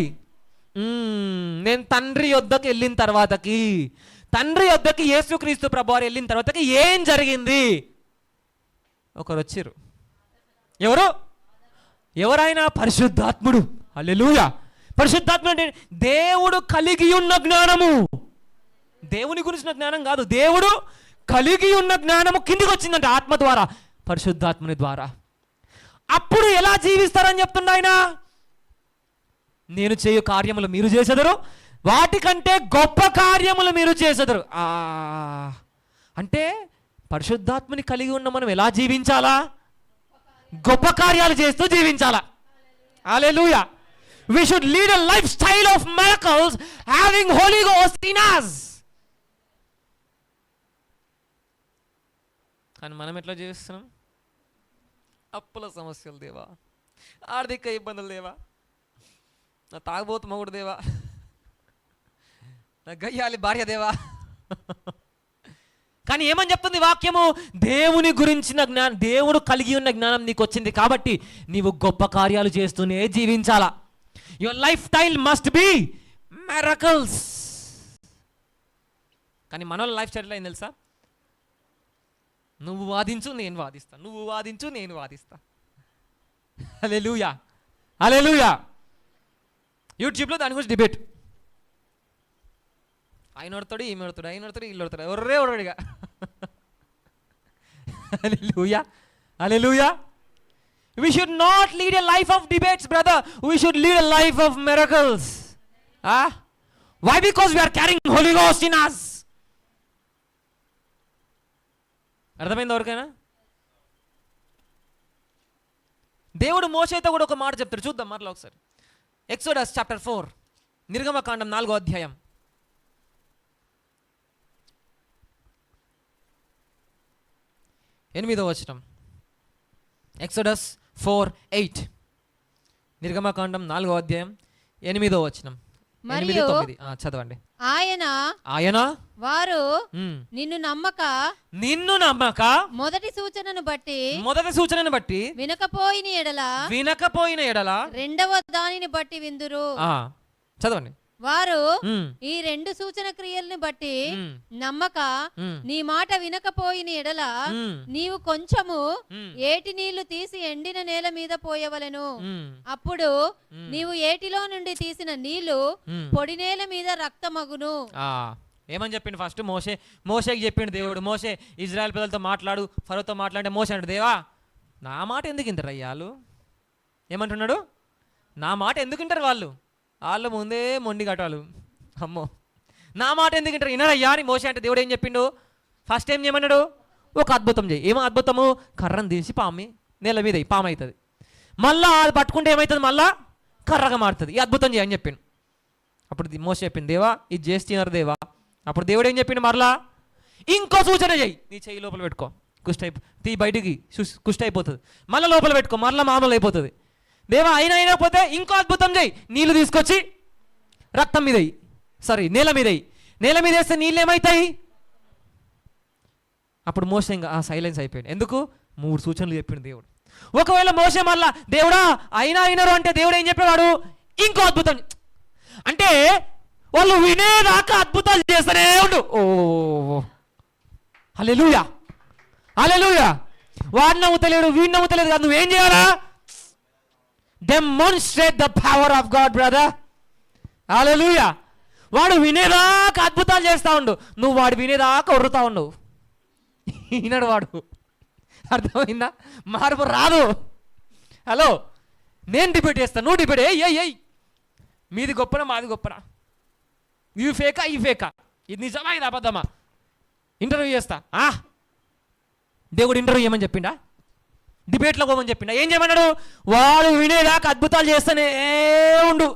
నేను తండ్రి యొద్దకు వెళ్ళిన తర్వాతకి, తండ్రి యొద్దకి యేసుక్రీస్తు ప్రభువారు వెళ్ళిన తర్వాతకి ఏం జరిగింది? ఒకరు వచ్చారు. ఎవరైనా? పరిశుద్ధాత్ముడు. హల్లెలూయా. పరిశుద్ధాత్ముడు అంటే దేవుడు కలిగి ఉన్న జ్ఞానము, దేవుని గురించిన జ్ఞానం కాదు, దేవుడు కలిగి ఉన్న జ్ఞానము కిందికి వచ్చిందంటే ఆత్మ ద్వారా, పరిశుద్ధాత్ముని ద్వారా. అప్పుడు ఎలా జీవిస్తారని చెప్తుండ ఆయన? నేను చేయు కార్యములు మీరు చేసేదరు, వాటికంటే గొప్ప కార్యములు మీరు చేసేదరు. అంటే పరిశుద్ధాత్మని కలిగి ఉన్న మనం ఎలా జీవించాలా? గొప్ప కార్యాలు చేస్తూ జీవించాలా. హల్లెలూయా. We should lead a lifestyle of miracles, having Holy Ghost in us. కానీ మనం ఎట్లా జీవిస్తున్నాం? అప్పుల సమస్యలు దేవా, ఆర్థిక ఇబ్బందులు దేవా, నా తాగబోతు మొగుడు దేవా, నా గయ్యాలి భార్య దేవా. కానీ ఏమని చెప్తుంది వాక్యము? దేవుని గురించిన జ్ఞానం, దేవుడు కలిగి ఉన్న జ్ఞానం నీకు వచ్చింది కాబట్టి నీవు గొప్ప కార్యాలు చేస్తూనే జీవించాలా. Your life style must be miracles. కానీ మన లైఫ్ స్టైల్ ఏం తెలుసా? నువ్వు వాదించు నేను వాదిస్తా, నువ్వు వాదించు నేను వాదిస్తా. హల్లెలూయా, హల్లెలూయా. యూట్యూబ్లో దాని గురించి డిబేట్, ఆయన ఒడతాడు ఈమె ఒడతాడు, ఆయన ఒడతాడు ఇల్లు ఒడతాడు, ఎవరే ఒడడిగా. హల్లెలూయా, హల్లెలూయా. We should not lead a life of debates, brother. We should lead a life of miracles. Why? Because we are carrying Holy Ghost in us. అర్థమైంది ఎవరికైనా? దేవుడు మోషేతో కూడా ఒక మాట చెప్తాడు, చూద్దాం మరలా ఒకసారి. ఎక్సోడస్ చాప్టర్ 4, నిర్గమకాండం 4వ అధ్యాయం 8వ వచనం. ఎక్సోడస్ 4:8, నిర్గమకాండం 4వ అధ్యాయం 8వ వచనం.
మరియు
చదవండి.
ఆయన వారు నిన్ను నమ్మక మొదటి సూచనను బట్టి వినకపోయిన ఎడల రెండవ దానిని బట్టి విందురు.
చదవండి.
వారు ఈ రెండు సూచన క్రియల్ని బట్టి నమ్మక నీ మాట వినకపోయిన ఎడల నీవు కొంచెము ఏటి నీళ్లు తీసి ఎండిన నేల మీద పోయవలెను. అప్పుడు నీవు ఏటిలో నుండి తీసిన నీళ్లు పొడి నేల మీద రక్తమగును.
ఏమని చెప్పిండు? ఫస్ట్ మోషేకి చెప్పిండు దేవుడు, మోషే ఇజ్రాయెల్ పిల్లలతో మాట్లాడు, ఫరోతో మాట్లాడే. మోషే అంటాడు, దేవా నా మాట ఎందుకు ఇంటారు అయ్యాలు? ఏమంటున్నాడు? నా మాట ఎందుకు ఇంటారు వాళ్ళు ముందే మొండి కట్టాలు. అమ్మో, నా మాట ఎందుకు ఇంటారు? వినరయ్యా అని మోషే అంటే దేవుడు ఏం చెప్పిండు? ఫస్ట్ ఏం చేయమన్నాడు? ఒక అద్భుతం చేయి. ఏమో అద్భుతము? కర్రను తీసి నేల మీద పాము అవుతుంది. మళ్ళా అది పట్టుకుంటే ఏమవుతుంది? మళ్ళా కర్రగా మారుతుంది. ఈ అద్భుతం చేయని చెప్పిండు. అప్పుడు మోషే చెప్పింది, దేవా ఇది చేస్తున్నారు దేవా. అప్పుడు దేవుడు ఏం చెప్పిండు? మరలా ఇంకో సూచన చేయి. నీ చెయ్యి లోపల పెట్టుకో, తీ బయటికి కుష్టి అయిపోతుంది. మళ్ళీ లోపల పెట్టుకో, మళ్ళీ మామూలు అయిపోతుంది. దేవా అయిపోతే ఇంకో అద్భుతం చేయి. నీళ్ళు తీసుకొచ్చి రక్తం మీద నేల మీద నేల మీద వేస్తే నీళ్ళు ఏమవుతాయి? అప్పుడు మోషే ఇంకా సైలెన్స్ అయిపోయాడు. ఎందుకు? 3 సూచనలు చెప్పిండు దేవుడు. ఒకవేళ మోషే మళ్ళా దేవుడా అయినారు అంటే దేవుడు ఏం చెప్పేవాడు? ఇంకో అద్భుతం. అంటే వాళ్ళు వినేదాకా అద్భుతాలు చేస్తూనే ఉండు. ఓ హల్లెలూయా, హల్లెలూయా. వాడు నమ్ముతలేడు, వీడు నమ్ముతలేదు కాదు, నువ్వేం చేయాలా? Demonstrate the power of God brother. Hallelujah. వాడు వినేదాకా అద్భుతాలు చేస్తూ ఉండు, నువ్వు వాడు వినేదాకా ఒర్రుతా ఉండవు. ఈనాడు వాడు. అర్థమైందా? మార్పు రాదు. హలో, నేను డిబేట్ చేస్తాను, నువ్వు డిబేట్ ఏయ్ మీది గొప్పనా మాది గొప్పనా, ఇవి ఫేకా ఈ ఫేకా, ఇది నిజమా ఇది అబద్ధమా, ఇంటర్వ్యూ చేస్తా. దేవుడు ఇంటర్వ్యూ చేయమని చెప్పిండా? డిబేట్లో పోమని చెప్పిండా? ఏం చేయమన్నాడు? వాడు వినేదాకా అద్భుతాలు చేస్తూనే ఉండు.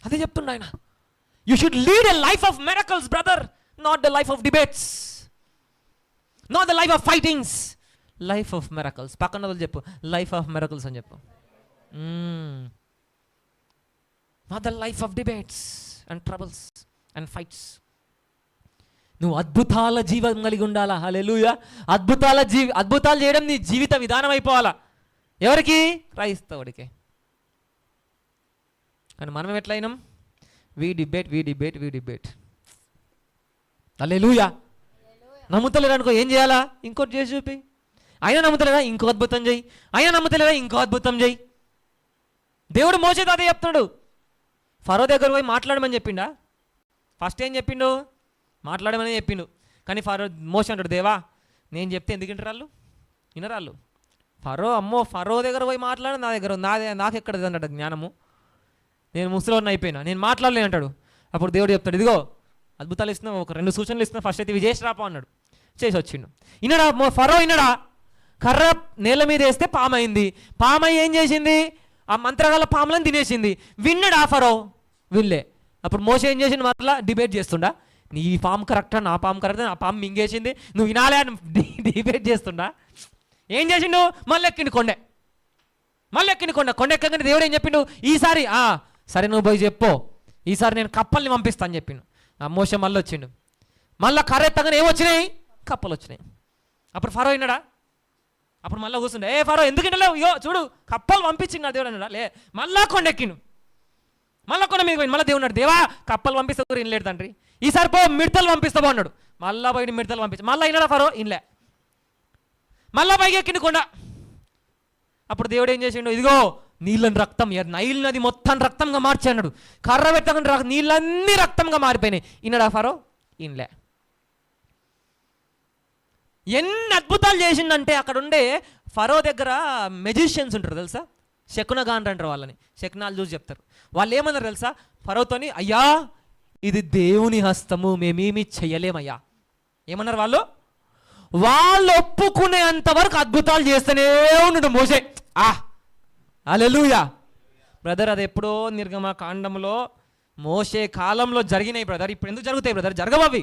అదే చెప్తుండ ఆయన. You should lead a life of miracles brother, not the life of debates, not the life of fightings, life of miracles. పక్కన వాళ్ళు చెప్పు, లైఫ్ ఆఫ్ మిరకల్స్ అని చెప్పు. Not the life of debates and troubles and fights. నువ్వు అద్భుతాల జీవం కలిగి ఉండాలా. హల్లెలూయా. అద్భుతాలు చేయడం నీ జీవిత విధానం అయిపోవాలా. ఎవరికి? క్రైస్తవుడికి. కానీ మనం ఎట్లయినాం? We debate. హల్లెలూయా. నమ్ముతలేరు అనుకో, ఏం చేయాలా? ఇంకోటి చేసి చూపి. అయినా నమ్ముతలేదా? ఇంకో అద్భుతం చేయి. అయినా నమ్ముతలేదా? ఇంకో అద్భుతం చేయి. దేవుడు మోసేతో అదే చెప్తున్నాడు. ఫరో దగ్గర పోయి మాట్లాడమని చెప్పిండా? ఫస్ట్ ఏం చెప్పిండు? మాట్లాడమని చెప్పిండు. కానీ మోసే అంటాడు, దేవా నేను చెప్తే ఎందుకు వినరాళ్ళు. ఫరో దగ్గర పోయి మాట్లాడు, నా దగ్గర నాకు ఎక్కడ అన్నాడు జ్ఞానము, నేను ముసలోని అయిపోయినా, నేను మాట్లాడలేను అంటాడు. అప్పుడు దేవుడు చెప్తాడు, ఇదిగో అద్భుతాలు ఇస్తున్నావు, ఒక 2 సూచనలు ఇస్తున్నావు, ఫస్ట్ అయితే ఇవి చేసి రాపో అన్నాడు. చేసి వచ్చిండు. ఇన్నడా ఫరో ఇన్నడా? కర్ర నేల మీద వేస్తే పాము అయింది. పాము ఏం చేసింది? ఆ మంత్రగాల పాములను తినేసింది. విన్నాడా ఫరో? వినలే. అప్పుడు మోసే ఏం చేసిండు? మరలా డిబేట్ చేస్తుండా, నీ పాము కరెక్టా, నా పాము కరెక్టా, నా పాము మింగేసింది, నువ్వు వినాలే అని డిబేట్ చేస్తుండా. ఏం చేసిండు? మళ్ళీ ఎక్కిండు కొండ ఎక్కగానే దేవుడు ఏం చెప్పిండు? ఈసారి సరే నువ్వు పోయి చెప్పు, ఈసారి నేను కప్పల్ని పంపిస్తాను అని చెప్పిండు. ఆ మోసే మళ్ళీ వచ్చిండు. మళ్ళీ కర్ర ఎత్తగానే ఏమొచ్చినాయి? కప్పలు వచ్చినాయి. అప్పుడు ఫరో విన్నాడా? అప్పుడు మళ్ళీ కూర్చుండే, ఏ ఫరో ఎందుకు వినలేవు, ఇగో చూడు కప్పలు పంపించిండు దేవుడు అన్నాడా? లే. మళ్ళా కొండ ఎక్కిండు. మళ్ళీ కొండ మీద పోయింది. మళ్ళీ దేవుడు అన్నాడు, దేవా కప్పలు పంపిస్తా వినలేడు తండ్రి, ఈసారి పో మిడతలు పంపిస్తావు అన్నాడు. మళ్ళా పోయి మిడతలు పంపించి మళ్ళీ అయినాడా ఫరో? ఇన్లే. మళ్ళా పైకి ఎక్కిండు కొండ. అప్పుడు దేవుడు ఏం చేసిండు? ఇదిగో నీళ్ళని రక్తం, నైల్ నది మొత్తం రక్తంగా మార్చి అన్నాడు. కర్ర పెట్టకుండా నీళ్ళన్నీ రక్తంగా మారిపోయినాయి. ఇన్నడా ఫరో? ఇన్లే. ఎన్ని అద్భుతాలు చేసిండంటే అక్కడ ఉండే ఫరో దగ్గర మెజిషియన్స్ ఉంటారు తెలుసా, శకునగాండ్రు అంటారు వాళ్ళని, శకునాలు చూసి చెప్తారు. వాళ్ళు ఏమన్నారు తెలుసా ఫరోతోని? అయ్యా ఇది దేవుని హస్తము, మేమేమి చెయ్యలేమయ్యా. ఏమన్నారు వాళ్ళు? వాళ్ళు ఒప్పుకునే అంతవరకు అద్భుతాలు చేస్తూనే ఉన్నాడు మోసే. హల్లెలూయా బ్రదర్. అది ఎప్పుడో నిర్గమ కాండంలో మోసే కాలంలో జరిగినాయి బ్రదర్. ఇప్పుడు ఎందుకు జరుగుతాయి బ్రదర్? జరగవు అవి.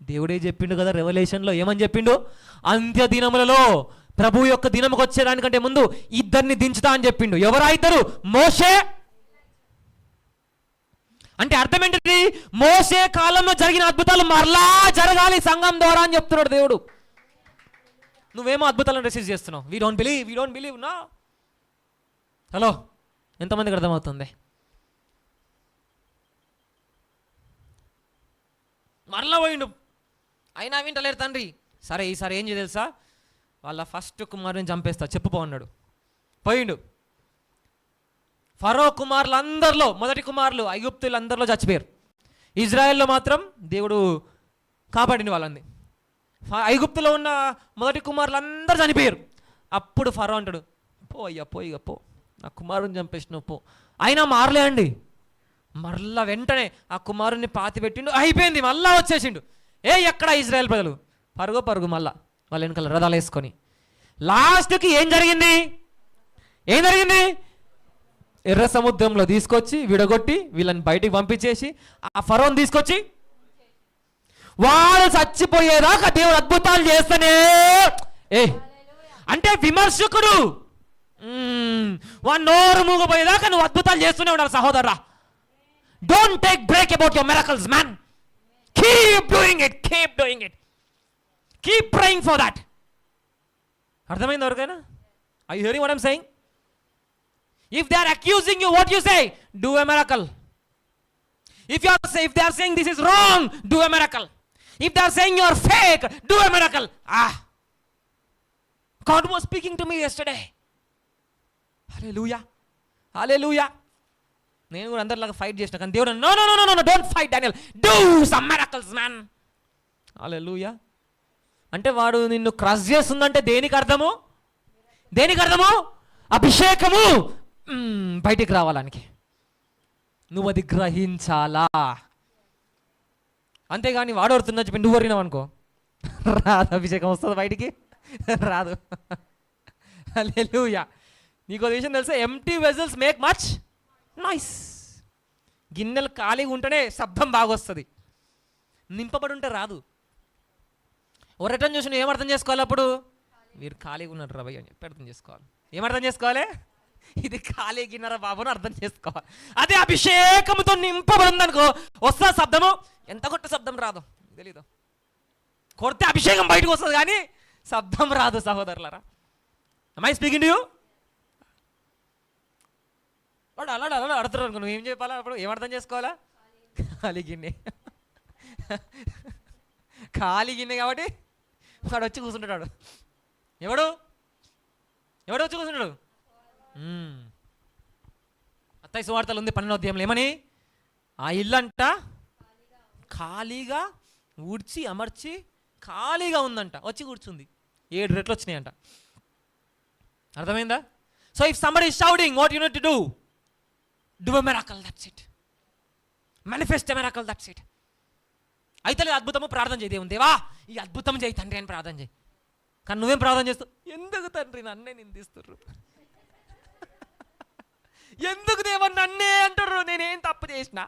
దేవుడే చెప్పిండు కదా రెవల్యూషన్లో. ఏమని చెప్పిండు? అంత్య దినములలో ప్రభు యొక్క దినముకు వచ్చేదానికంటే ముందు ఇద్దరిని దించుతా అని చెప్పిండు. ఎవరా ఇద్దరు? మోసే. అంటే అర్థం ఏంటిది? మోసే కాలంలో జరిగిన అద్భుతాలు మరలా జరగాలి సంఘం ద్వారా అని చెప్తున్నాడు దేవుడు. నువ్వేమో అద్భుతాలను రిసీవ్ చేస్తున్నావు. వీ డోంట్ బిలీవ్ నా. హలో, ఎంతమందికి అర్థమవుతుంది? మరలా పోయిండు, అయినా వింటలేరు తండ్రి. సరే ఈసారి ఏం చేయ తెలుసా, వాళ్ళ ఫస్ట్ కుమారుని చంపేస్తా చెప్పుపో అన్నాడు. పోయిండు. ఫరో కుమారులందరిలో మొదటి కుమారులు ఐగుప్తులందరిలో చచ్చిపోయారు. ఇజ్రాయెల్లో మాత్రం దేవుడు కాపాడిన వాళ్ళని. ఐగుప్తులో ఉన్న మొదటి కుమారులందరూ చనిపోయారు. అప్పుడు ఫరో అంటాడు, పో అయ్యా పో, ఇక పో, నా కుమారుని చంపేసినావు పో. అయినా మారలే అండి. మరలా వెంటనే ఆ కుమారుని పాతి పెట్టిండు, అయిపోయింది. మళ్ళా వచ్చేసిండు. ఎక్కడ ఇజ్రాయెల్ ప్రజలు పరుగు మళ్ళా వాళ్ళ వెనకాల రథాలు వేసుకొని. లాస్ట్కి ఏం జరిగింది? ఎర్ర సముద్రంలో తీసుకొచ్చి విడగొట్టి వీళ్ళని బయటికి పంపించేసి ఆ ఫరోని తీసుకొచ్చి వాళ్ళు చచ్చిపోయేదాకా దేవుడు అద్భుతాలు చేస్తేనే. అంటే విమర్శకుడు వాడు నోరు మూగపోయేదాకా నువ్వు అద్భుతాలు చేస్తూనే ఉండాలి సహోదరా. Don't take break about your miracles man. Keep doing it. Keep praying for that. అర్థమైంది ఎవరికైనా? Are you hearing what I'm saying? If they are accusing you, what you say? Do a miracle. If they are saying this is wrong, do a miracle. If they are saying you are fake, do a miracle. God was speaking to me yesterday. Hallelujah. నేను కూడా అందరిలాగా fight చేసిన, కానీ దేవుడు no don't fight Daniel, do some miracles man. Hallelujah. అంటే వాడు నిన్ను crush చేస్తుందంటే దేనికి అర్థము? అభిషేకము బయటికి రావాలానికి. నువ్వు అది గ్రహించాలా. అంతేగాని వాడోడుతున్నా చెప్పి నువ్వు వరినావు అనుకో, రాదు. అభిషేకం వస్తుంది బయటికి రాదు. హల్లెలూయా. నీకు విషయం తెలుసా? Empty vessels make much noise. గిన్నెలు ఖాళీగా ఉంటేనే శబ్దం బాగా వస్తుంది, నింపబడి ఉంటే రాదు. ఓ రిటర్న్ చూసి ఏం అర్థం చేసుకోవాలి? అప్పుడు మీరు ఖాళీగా ఉన్నారు రవయ్య అని చెప్పి అర్థం చేసుకోవాలి. ఏమర్థం చేసుకోవాలి? ఇది ఖాళీ గిన్నెర బాబుని అర్థం చేసుకోవాలి. అదే అభిషేకంతో నింపబడి ఉందనుకో, వస్తా శబ్దము, ఎంత కొట్ట శబ్దం రాదు తెలీదు. కొడితే అభిషేకం బయటకు వస్తుంది కానీ శబ్దం రాదు సహోదరులారా. am I speaking to you? వాడు అలా అలా అడుగుతారు అనుకో, నువ్వు ఏం చెప్పాలా? అప్పుడు ఏమర్థం చేసుకోవాలా? ఖాళీ గిన్నె, ఖాళీ గిన్నె కాబట్టి వాడు వచ్చి కూర్చుంటాడు. ఎవడు వచ్చి కూర్చుంటాడు? మత్తయి సువార్తలో ఉంది 12వ అధ్యాయంలో ఏమని? ఆ ఇల్లంట ఖాళీగా ఊడ్చి అమర్చి ఖాళీగా ఉందంట, వచ్చి కూర్చుంది. 7 రెట్లు వచ్చినాయంట. అర్థమైందా? So if somebody is shouting, what you need to do a miracle, that's it. Manifest a miracle, that's it. అయితే అద్భుతము ప్రార్థన చేయి, దేవుని దేవా ఈ అద్భుతం చేయి తండ్రి అని ప్రార్థన చేయి. కానీ నువ్వేం ప్రార్థన చేస్తావు? ఎందుకు తండ్రి నన్నే నిందిస్తుర్రు, ఎందుకు దేవా నన్నే అంటారు, నేనేం తప్పు చేసినా?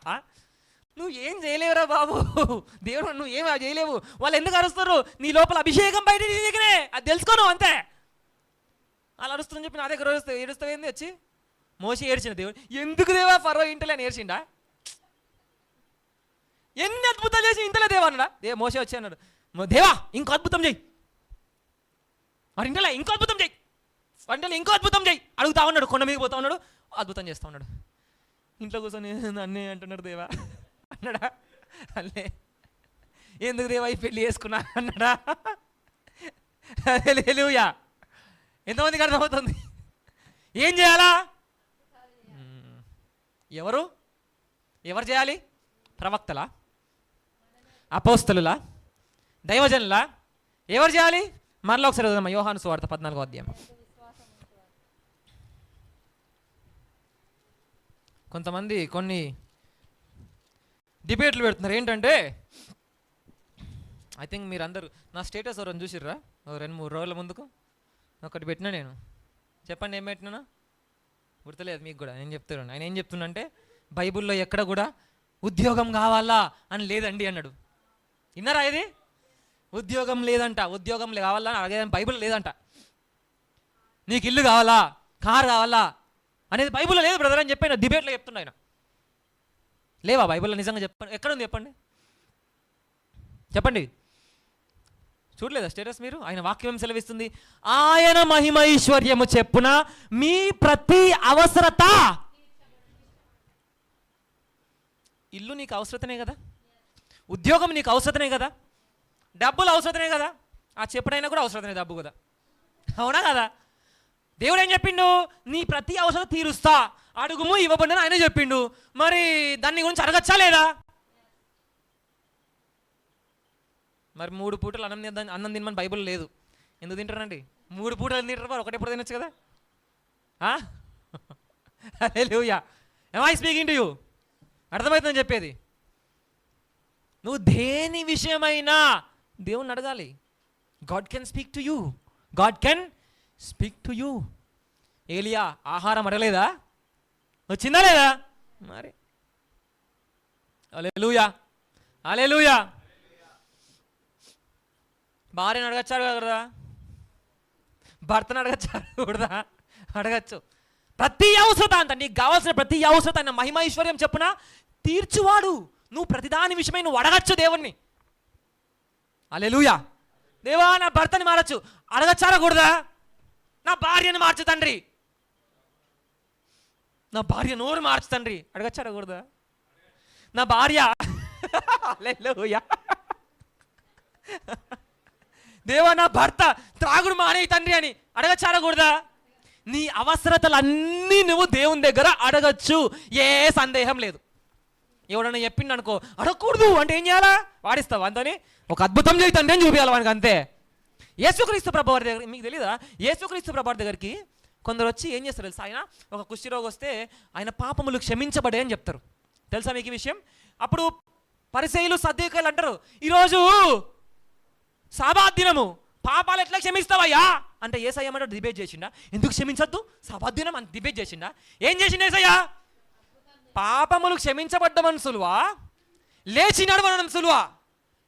నువ్వు ఏం చేయలేవురా బాబు, దేవుడు నువ్వు ఏం చేయలేవు. వాళ్ళు ఎందుకు అరుస్తారు? నీ లోపల అభిషేకం బయట నీ దగ్గరే, అది తెలుసుకోను అంతే. వాళ్ళు అరుస్తుందని చెప్పి నా దగ్గర ఏడుస్తావేంది వచ్చి? మోషే ఏడ్చిన దేవుడు, ఎందుకు దేవా ఫరో ఇంటలే అని ఏడ్చిండా? ఎన్ని అద్భుతాలు చేసి ఇంతలే దేవా అన్నాడా? మోషే వచ్చి అన్నాడు, దేవా ఇంకో అద్భుతం చెయ్యి, మరి ఇంటలే ఇంకో అద్భుతం చెయ్యి, వంటలు ఇంకో అద్భుతం చెయ్యి అడుగుతా ఉన్నాడు. కొండ మీద పోతా ఉన్నాడు, అద్భుతం చేస్తూ ఉన్నాడు. ఇంట్లో కూర్చొని అన్నే అంటున్నాడు దేవా అన్నాడా? అల్లే ఎందుకు దేవా ఈ పెళ్ళి చేసుకున్నా అన్నాడా? హల్లెలూయా. ఎంతమందికి అర్థమవుతుంది? ఏం చేయాలా? ఎవరు చేయాలి? ప్రవక్తలా, అపోస్తలులా, దైవజనులా? ఎవరు చేయాలి? మరలా ఒకసారి చదువుదాం యోహాను సువార్త 14వ అధ్యాయం. కొంతమంది కొన్ని డిబేట్లు పెడుతున్నారు. ఏంటంటే ఐ థింక్ మీరు అందరూ నా స్టేటస్ ఎవరైనా చూసిర్రా? 2-3 రోజుల ముందుకు ఒకటి పెట్టినా నేను. చెప్పండి ఏం పెట్టినా? గుర్తులేదు మీకు కూడా. నేను చెప్తున్నాను. ఆయన ఏం చెప్తున్నా అంటే బైబిల్లో ఎక్కడ కూడా ఉద్యోగం కావాలా అని లేదండి అన్నాడు. విన్నారా? ఇది ఉద్యోగం లేదంట, ఉద్యోగం కావాలా అని అడిగేదని బైబిల్ లేదంట. నీకు ఇల్లు కావాలా, కారు కావాలా అనేది బైబిల్లో లేదు బ్రదర్ అని చెప్పి ఆయన డిబేట్లో చెప్తున్నా. ఆయన లేవా బైబిల్లో? నిజంగా చెప్పండి, ఎక్కడుంది చెప్పండి, చెప్పండి. చూడలేదా స్టేటస్ మీరు? ఆయన వాక్యం ఏం సెలవిస్తుంది? ఆయన మహిమ ఐశ్వర్యము చెప్పున మీ ప్రతి అవసరత. ఇల్లు నీకు అవసరతనే కదా, ఉద్యోగం నీకు అవసరతనే కదా, డబ్బులు అవసరతనే కదా, ఆ చెప్పుడైనా కూడా అవసరతనే డబ్బు కదా, అవునా కదా? దేవుడు ఏం చెప్పిండు? నీ ప్రతి అవసరం తీరుస్తా, అడుగుము ఇవ్వబడిన ఆయన చెప్పిండు. మరి దాన్ని గురించి అడగచ్చా లేదా? మరి 3 పూటలు అన్నం తినమని బైబిల్ లేదు. ఎందుకు తింటారండి? 3 పూటలు తింటారు, మరి ఒకటే పూట తినొచ్చు కదా. హల్లెలూయా. am I speaking to you? అర్థమవుతుందని చెప్పేది. నువ్వు దేని విషయమైనా దేవుణ్ణి అడగాలి. God can speak to you, God can speak to you. ఏలియా ఆహారం అడగలేదా? వచ్చిందా లేదా? మరి హల్లెలూయా, హల్లెలూయా. భార్యను అడగచ్చారు కదా, భర్తను అడగచ్చారు కూడదా? అడగచ్చు. ప్రతి అవసరత అంట, నీకు కావాల్సిన ప్రతి అవసరత ఆయన మహిమ ఐశ్వర్యం చెప్పున తీర్చువాడు. నువ్వు ప్రతిదాని విషయమై నువ్వు అడగచ్చు దేవుణ్ణి. హల్లెలూయా. దేవా నా భర్తని మారచ్చు, అడగచ్చారా కూడదా? నా భార్యను మార్చు తండ్రి, నా భార్య నోరు మార్చు తండ్రి, అడగచ్చారా కూడదా? నా భార్య హల్లెలూయా. దేవా నా భర్త త్రాగుడు మానేయి తండ్రి అని అడగచ్చారా కూడదా? నీ అవసరతలన్నీ నువ్వు దేవుని దగ్గర అడగచ్చు, ఏ సందేహం లేదు. ఎవడన్నా చెప్పిండు అనుకో అడగకూడదు అంటే ఏం చేయాలా? వాడిస్తావు అంతని ఒక అద్భుతం చేయి తండ్రి అని చూపించాలి వానికి, అంతే. యేసుక్రీస్తు ప్రభువారి దగ్గర మీకు తెలీదా? యేసుక్రీస్తు ప్రభువారి దగ్గరికి కొందరు వచ్చి ఏం చేస్తారు తెలుసా? ఆయన ఒక కుష్ఠరోగి వస్తే ఆయన పాపములు క్షమించబడే అని చెప్తారు. తెలుసా మీకు ఈ విషయం? అప్పుడు పరిసయ్యులు సద్దూకయ్యులు అంటారు, ఈరోజు సాబాత్ దినము, పాపాలు ఎట్లా క్షమిస్తావయ్యా అంటే యేసయ్య ఏమంటాడు? డిబేట్ చేసిండా? ఎందుకు క్షమించద్దు సాబాత్ దినం అని డిబేట్ చేసిండా? ఏం చేసిండు యేసయ్య? పాపములు క్షమించబడ్డమని సులువా, లేచి నడవడం సులువా?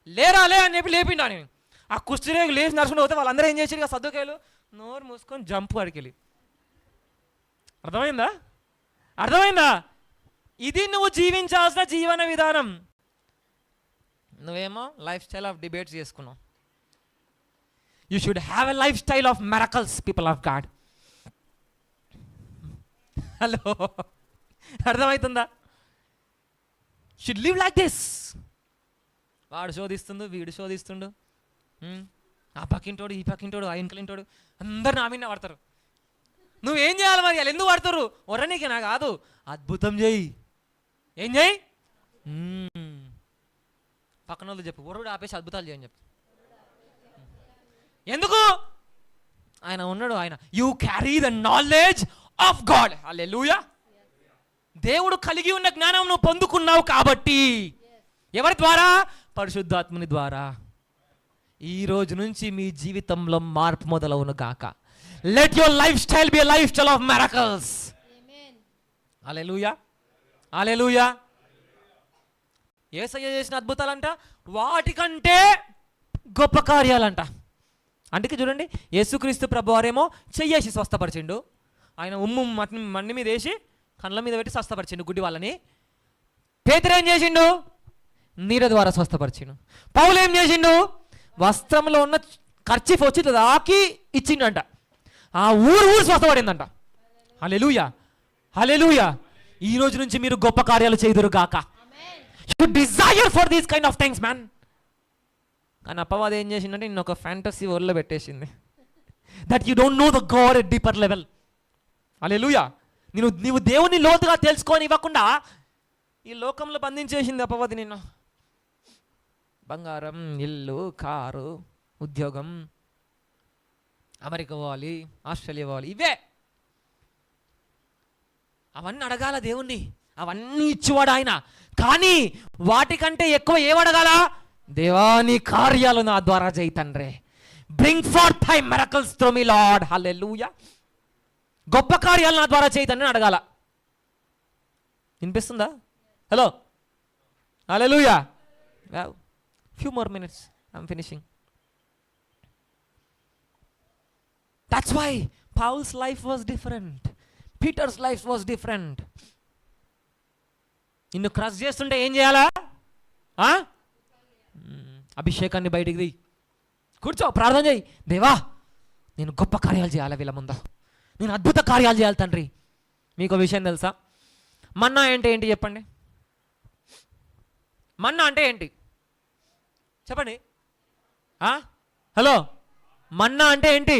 లేరాలే అని చెప్పి లేపిండా నేను. ఆ కుష్ఠరోగి లేచి నడుచుకుంటూ పోతే వాళ్ళందరూ ఏం చేసారు? ఇక సర్దుకాయలు నోరు మూసుకొని జంపు అడికెళ్ళి. అర్థమైందా? అర్థమైందా? ఇది నువ్వు జీవించాల్సిన జీవన విధానం. నువ్వేమో లైఫ్ స్టైల్ ఆఫ్ డిబేట్స్ చేసుకున్నావు. You should have a life style of miracles, people of God. Hello, అర్థమవుతుందా? Should live like this. వాడు శోధిస్తుండు, వీడు శోధిస్తుండు, ఆ పక్కింటోడు, ఈ పక్కింటోడు, ఆ ఇంట్లోంటోడు, అందరు నా మీద పడతారు. నువ్వేం చేయాలి మరి? వాళ్ళు ఎందుకు పడతారు? ఒర్రనీకి నా కాదు, అద్భుతం చేయి. ఏం చేయి? పక్కన వాళ్ళు చెప్పు, ఒర్రుడు ఆపేసి అద్భుతాలు చేయని చెప్పు. ఎందుకు? ఆయన ఉన్నాడు. ఆయన you carry the knowledge of God. Hallelujah. దేవుడు కలిగి ఉన్న జ్ఞానం నువ్వు పొందుకున్నావు కాబట్టి. ఎవరి ద్వారా? పరిశుద్ధాత్ముని ద్వారా. ఈ రోజు నుంచి మీ జీవితంలో మార్పు మొదలవును గాక. Let your life style be a life style of miracles. Hallelujah, hallelujah. Yesayya చేసిన అద్భుతాలంట వాటికంటే గొప్ప కార్యాలంట. అందుకే చూడండి, యేసుక్రీస్తు ప్రభువారేమో చెయ్యేసి స్వస్థపరిచిండు. ఆయన ఉమ్ము మన్ని మీద వేసి కళ్ళ మీద పెట్టి స్వస్థపరిచిండు గుడ్డి వాళ్ళని. పేతురు ఏం చేసిండు? నీడ ద్వారా స్వస్థపరిచిండు. పౌలు ఏం చేసిండు? వస్త్రంలో ఉన్న ఖర్చీఫ్ వచ్చి దాకి ఇచ్చిండంట. ఆ ఊరు స్వస్థపడిందంట. హల్లెలూయా, హల్లెలూయా. ఈ రోజు నుంచి మీరు గొప్ప కార్యాలు చేయుదురు గాక. You desire for these kind of things man. కానీ అపవాది ఏం చేసిందంటే నిన్ను ఒక ఫ్యాంటసీ వరల్డ్లో పెట్టేసింది. That you don't know the God at deeper level. Hallelujah. నీవు దేవుని లోతుగా తెలుసుకొని ఇవ్వకుండా ఈ లోకంలో బంధించేసింది అపవాది నిన్ను. బంగారం, ఇల్లు, కారు, ఉద్యోగం, అమెరికా పోవాలి, ఆస్ట్రేలియా పోవాలి, ఇవే. అవన్నీ అడగాల దేవుణ్ణి, అవన్నీ ఇచ్చివాడు ఆయన. కానీ వాటికంటే ఎక్కువ ఏమడగాల? దేవాని కార్యాలు నా ద్వారా చేయి తండ్రి. Bring forth thy miracles through me Lord. Hallelujah. గొప్ప కార్యాలు నా ద్వారా చేయి తండ్రి అడగాల. వినిపిస్తుందా? Hello, hallelujah. Few more minutes, I'm finishing. That's why Paul's life was different. Peter's life was different. నిన్ను క్రష్ చేస్తుంటే ఏం చేయాలా? అభిషేకాన్ని బయటికి దిగి కూర్చో, ప్రార్థన చేయి. దేవా, నేను గొప్ప కార్యాలు చేయాలి వీళ్ళ ముందు, నేను అద్భుత కార్యాలు చేయాలి తండ్రి. మీకు విషయం తెలుసా? మన్నా అంటే ఏంటి చెప్పండి? మన్నా అంటే ఏంటి చెప్పండి? హలో, మన్నా అంటే ఏంటి?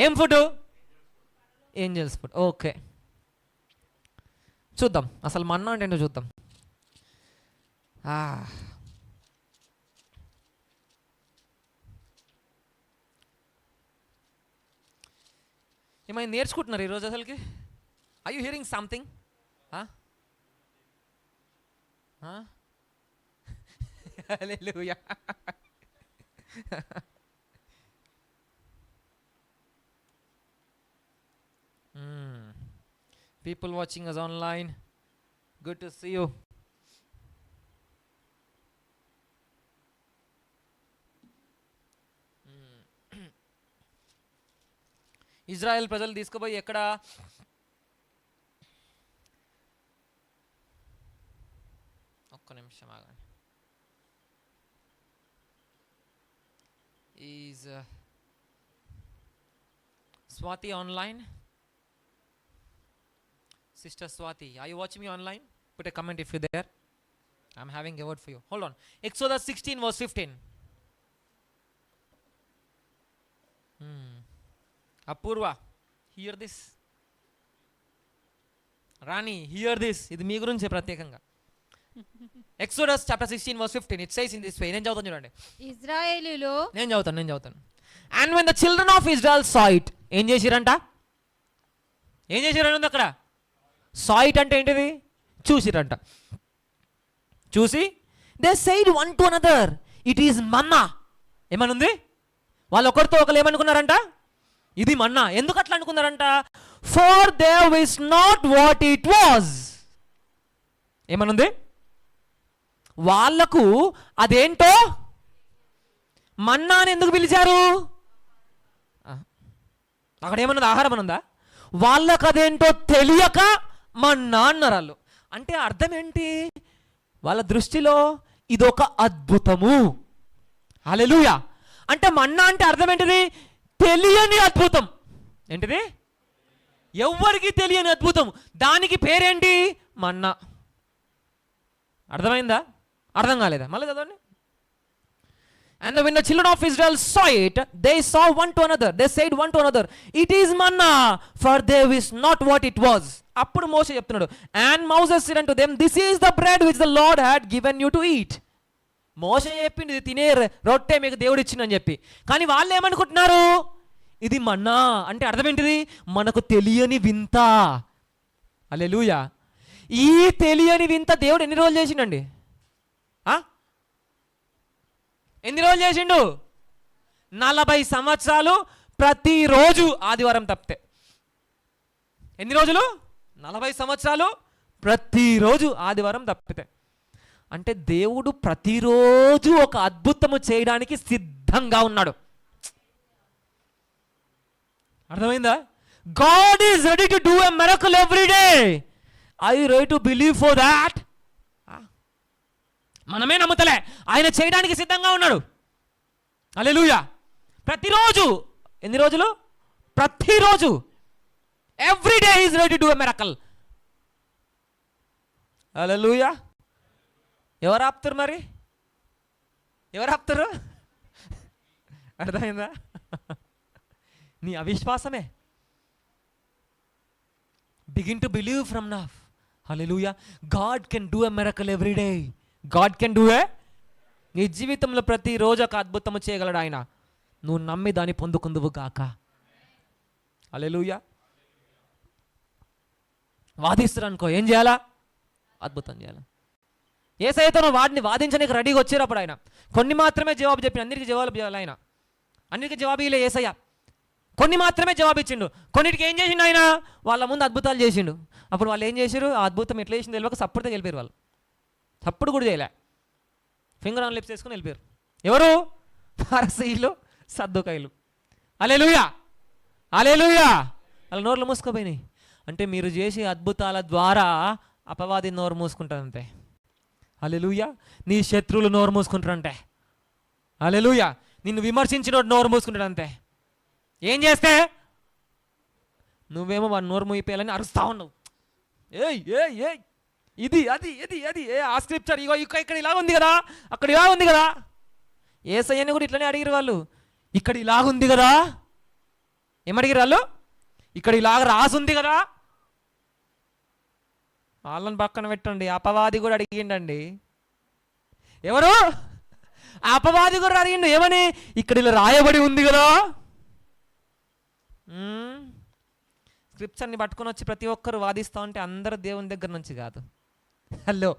ఏం ఫుడ్? Angels food. ఓకే, చూద్దాం అసలు మన్నా అంటే ఏంటో చూద్దాం. ఏమైనా నేర్చుకుంటున్నారు ఈరోజు అసలుకి? Are you hearing something? Hallelujah. People watching us online, good to see you. Israel ప్రజలు తీసుకుపోయి ఎక్కడ? ఒక్క నిమిషం ఆగండి. Is Swati online? Sister Swati, are you watching me online? Put a comment if you're there. I'm having a word for you. Hold on. Exodus 16 verse 15. Apurva, hear this. Rani, hear this. ఇది మీ గురించే ప్రత్యేకంగా. Exodus chapter 16 verse 15, it says in this way. నేను చదువుతాను చూడండి.
ఇశ్రాయేలీయులు,
నేను చదువుతాను. And when the children of Israel saw it, ఏం చేసిరంట? ఏం చేసిరంట అక్కడ? saw it అంటే ఏంటిది? చూసిరంట. చూసి they said one to another, it is manna. ఏమనుంది? వాళ్ళు ఒకరితో ఒకరు ఏమనుకున్నారంట? ఇది మన్నా. ఎందుకు అట్లా అనుకున్నారంట? For there is not what it was. ఏమనుంది? వాళ్లకు అదేంటో మన్నా అని ఎందుకు పిలిచారు? అక్కడ ఏమన్నది? ఆహారం అనుందా? వాళ్ళకు అదేంటో తెలియక మన్నా అన్నారు వాళ్ళు. అంటే అర్థం ఏంటి? వాళ్ళ దృష్టిలో ఇదొక అద్భుతము. హల్లెలూయా. అంటే మన్నా అంటే అర్థం ఏంటిది? తెలియని అద్భుతం. ఏంటిది? ఎవ్వరికి తెలియని అద్భుతం. దానికి పేరేంటి? మన్నా. అర్థమైందా? అర్థం కాలేదా? మళ్ళీ చదవండి. And when the children of Israel saw it, they saw one to another. They said one to another, it is manna, for there is not what it was. అప్పుడు మోషే చెప్తున్నాడు, and Moses said unto them, this is the bread which the Lord had given you to eat. మోషే చెప్పింది, ఇది తినే రొట్టె మీకు దేవుడు ఇచ్చిందని చెప్పి. కానీ వాళ్ళు ఏమనుకుంటున్నారు? ఇది మన్నా అంటే అర్థం ఏంటిది? మనకు తెలియని వింత. హల్లెలూయా. ఈ తెలియని వింత దేవుడు ఎన్ని రోజులు చేసిండండి? ఎన్ని రోజులు చేసిండు? 40 సంవత్సరాలు ప్రతిరోజు ఆదివారం తప్పితే. ఎన్ని రోజులు? 40 సంవత్సరాలు ప్రతిరోజు ఆదివారం తప్పితే. అంటే దేవుడు ప్రతిరోజు ఒక అద్భుతము చేయడానికి సిద్ధంగా ఉన్నాడు. అర్థమైందా? God is ready to do a miracle every day. Are you ready to believe for that? మనమే నమ్ముతలే, ఆయన చేయడానికి సిద్ధంగా ఉన్నాడు. హల్లెలూయా. ప్రతిరోజు. ఎన్ని రోజులు? ప్రతిరోజు. Every day is ready to do a miracle. Hallelujah. ఎవరు ఆపుతారు మరి? ఎవరు ఆపుతారు? అర్థమైందా? నీ అవిశ్వాసమే. Begin to believe from now. Hallelujah. God can do a miracle every day. God can do a. నీ జీవితంలో ప్రతిరోజు ఒక అద్భుతము చేయగలడు ఆయన. నువ్వు నమ్మి దాన్ని పొందుకుందువు గాక. హల్లెలూయా. వాదిస్తారు అనుకో, ఏం చేయాలా? అద్భుతం చేయాలి. యేసయ్యతో నువ్వు వాడిని వాదించడానికి రెడీగా వచ్చేటప్పుడు ఆయన కొన్ని మాత్రమే జవాబు చెప్పిన, అన్నిటికీ జవాబు చేయాలి ఆయన. అన్నిటికీ జవాబు ఇలే యేసయ్య. కొన్ని మాత్రమే జవాబు ఇచ్చిండు. కొన్నిటికి ఏం చేసిండు ఆయన? వాళ్ళ ముందు అద్భుతాలు చేసిండు. అప్పుడు వాళ్ళు ఏం చేశారు? ఆ అద్భుతం ఎట్లా చేసింది తెలియక సప్పుడుతో వెళ్ళిపోయారు. వాళ్ళు తప్పుడు కూడా చేయలే, ఫింగర్ ఆన్ లిప్స్ వేసుకొని వెళ్ళిపోయారు. ఎవరు? ఫరిసీయులు, సద్దూకయ్యులు. హల్లెలూయా. హల్లెలూయా. వాళ్ళ నోర్లు మూసుకోపోయినాయి. అంటే మీరు చేసే అద్భుతాల ద్వారా అపవాది నోరు మూసుకుంటారంతే. హల్లెలూయా. నీ శత్రువులు నోరు మూసుకుంటారంటే. హల్లెలూయా. నిన్ను విమర్శించిన నోరు మూసుకుంటాడంతే. ఏం చేస్తే? నువ్వేమో వాడు నోరు మూయిపోయాలని అరుస్తా ఉన్నావు. ఏయ్ ఏయ్ ఏయ్, ఇది అది ఇది అది ఆ స్క్రిప్చర్ ఇగో ఇక్కడ ఇలా ఉంది కదా, అక్కడ ఇలా ఉంది కదా. యేసయ్యని కూడా ఇట్లనే అడిగారు వాళ్ళు. ఇక్కడ ఇలాగుంది కదా. ఏమడిగారు వాళ్ళు? ఇక్కడ ఇలాగ రాసుంది కదా. వాళ్ళని పక్కన పెట్టండి. అపవాది కూడా అడిగిండండి. ఎవరు? అపవాది కూడా అడిగిండు. ఏమని? ఇక్కడ ఇలా రాయబడి ఉంది కదా. స్క్రిప్చర్ని పట్టుకొని వచ్చి ప్రతి ఒక్కరు వాదిస్తూ ఉంటే అందరూ దేవుని దగ్గర నుంచి కాదు. హలో.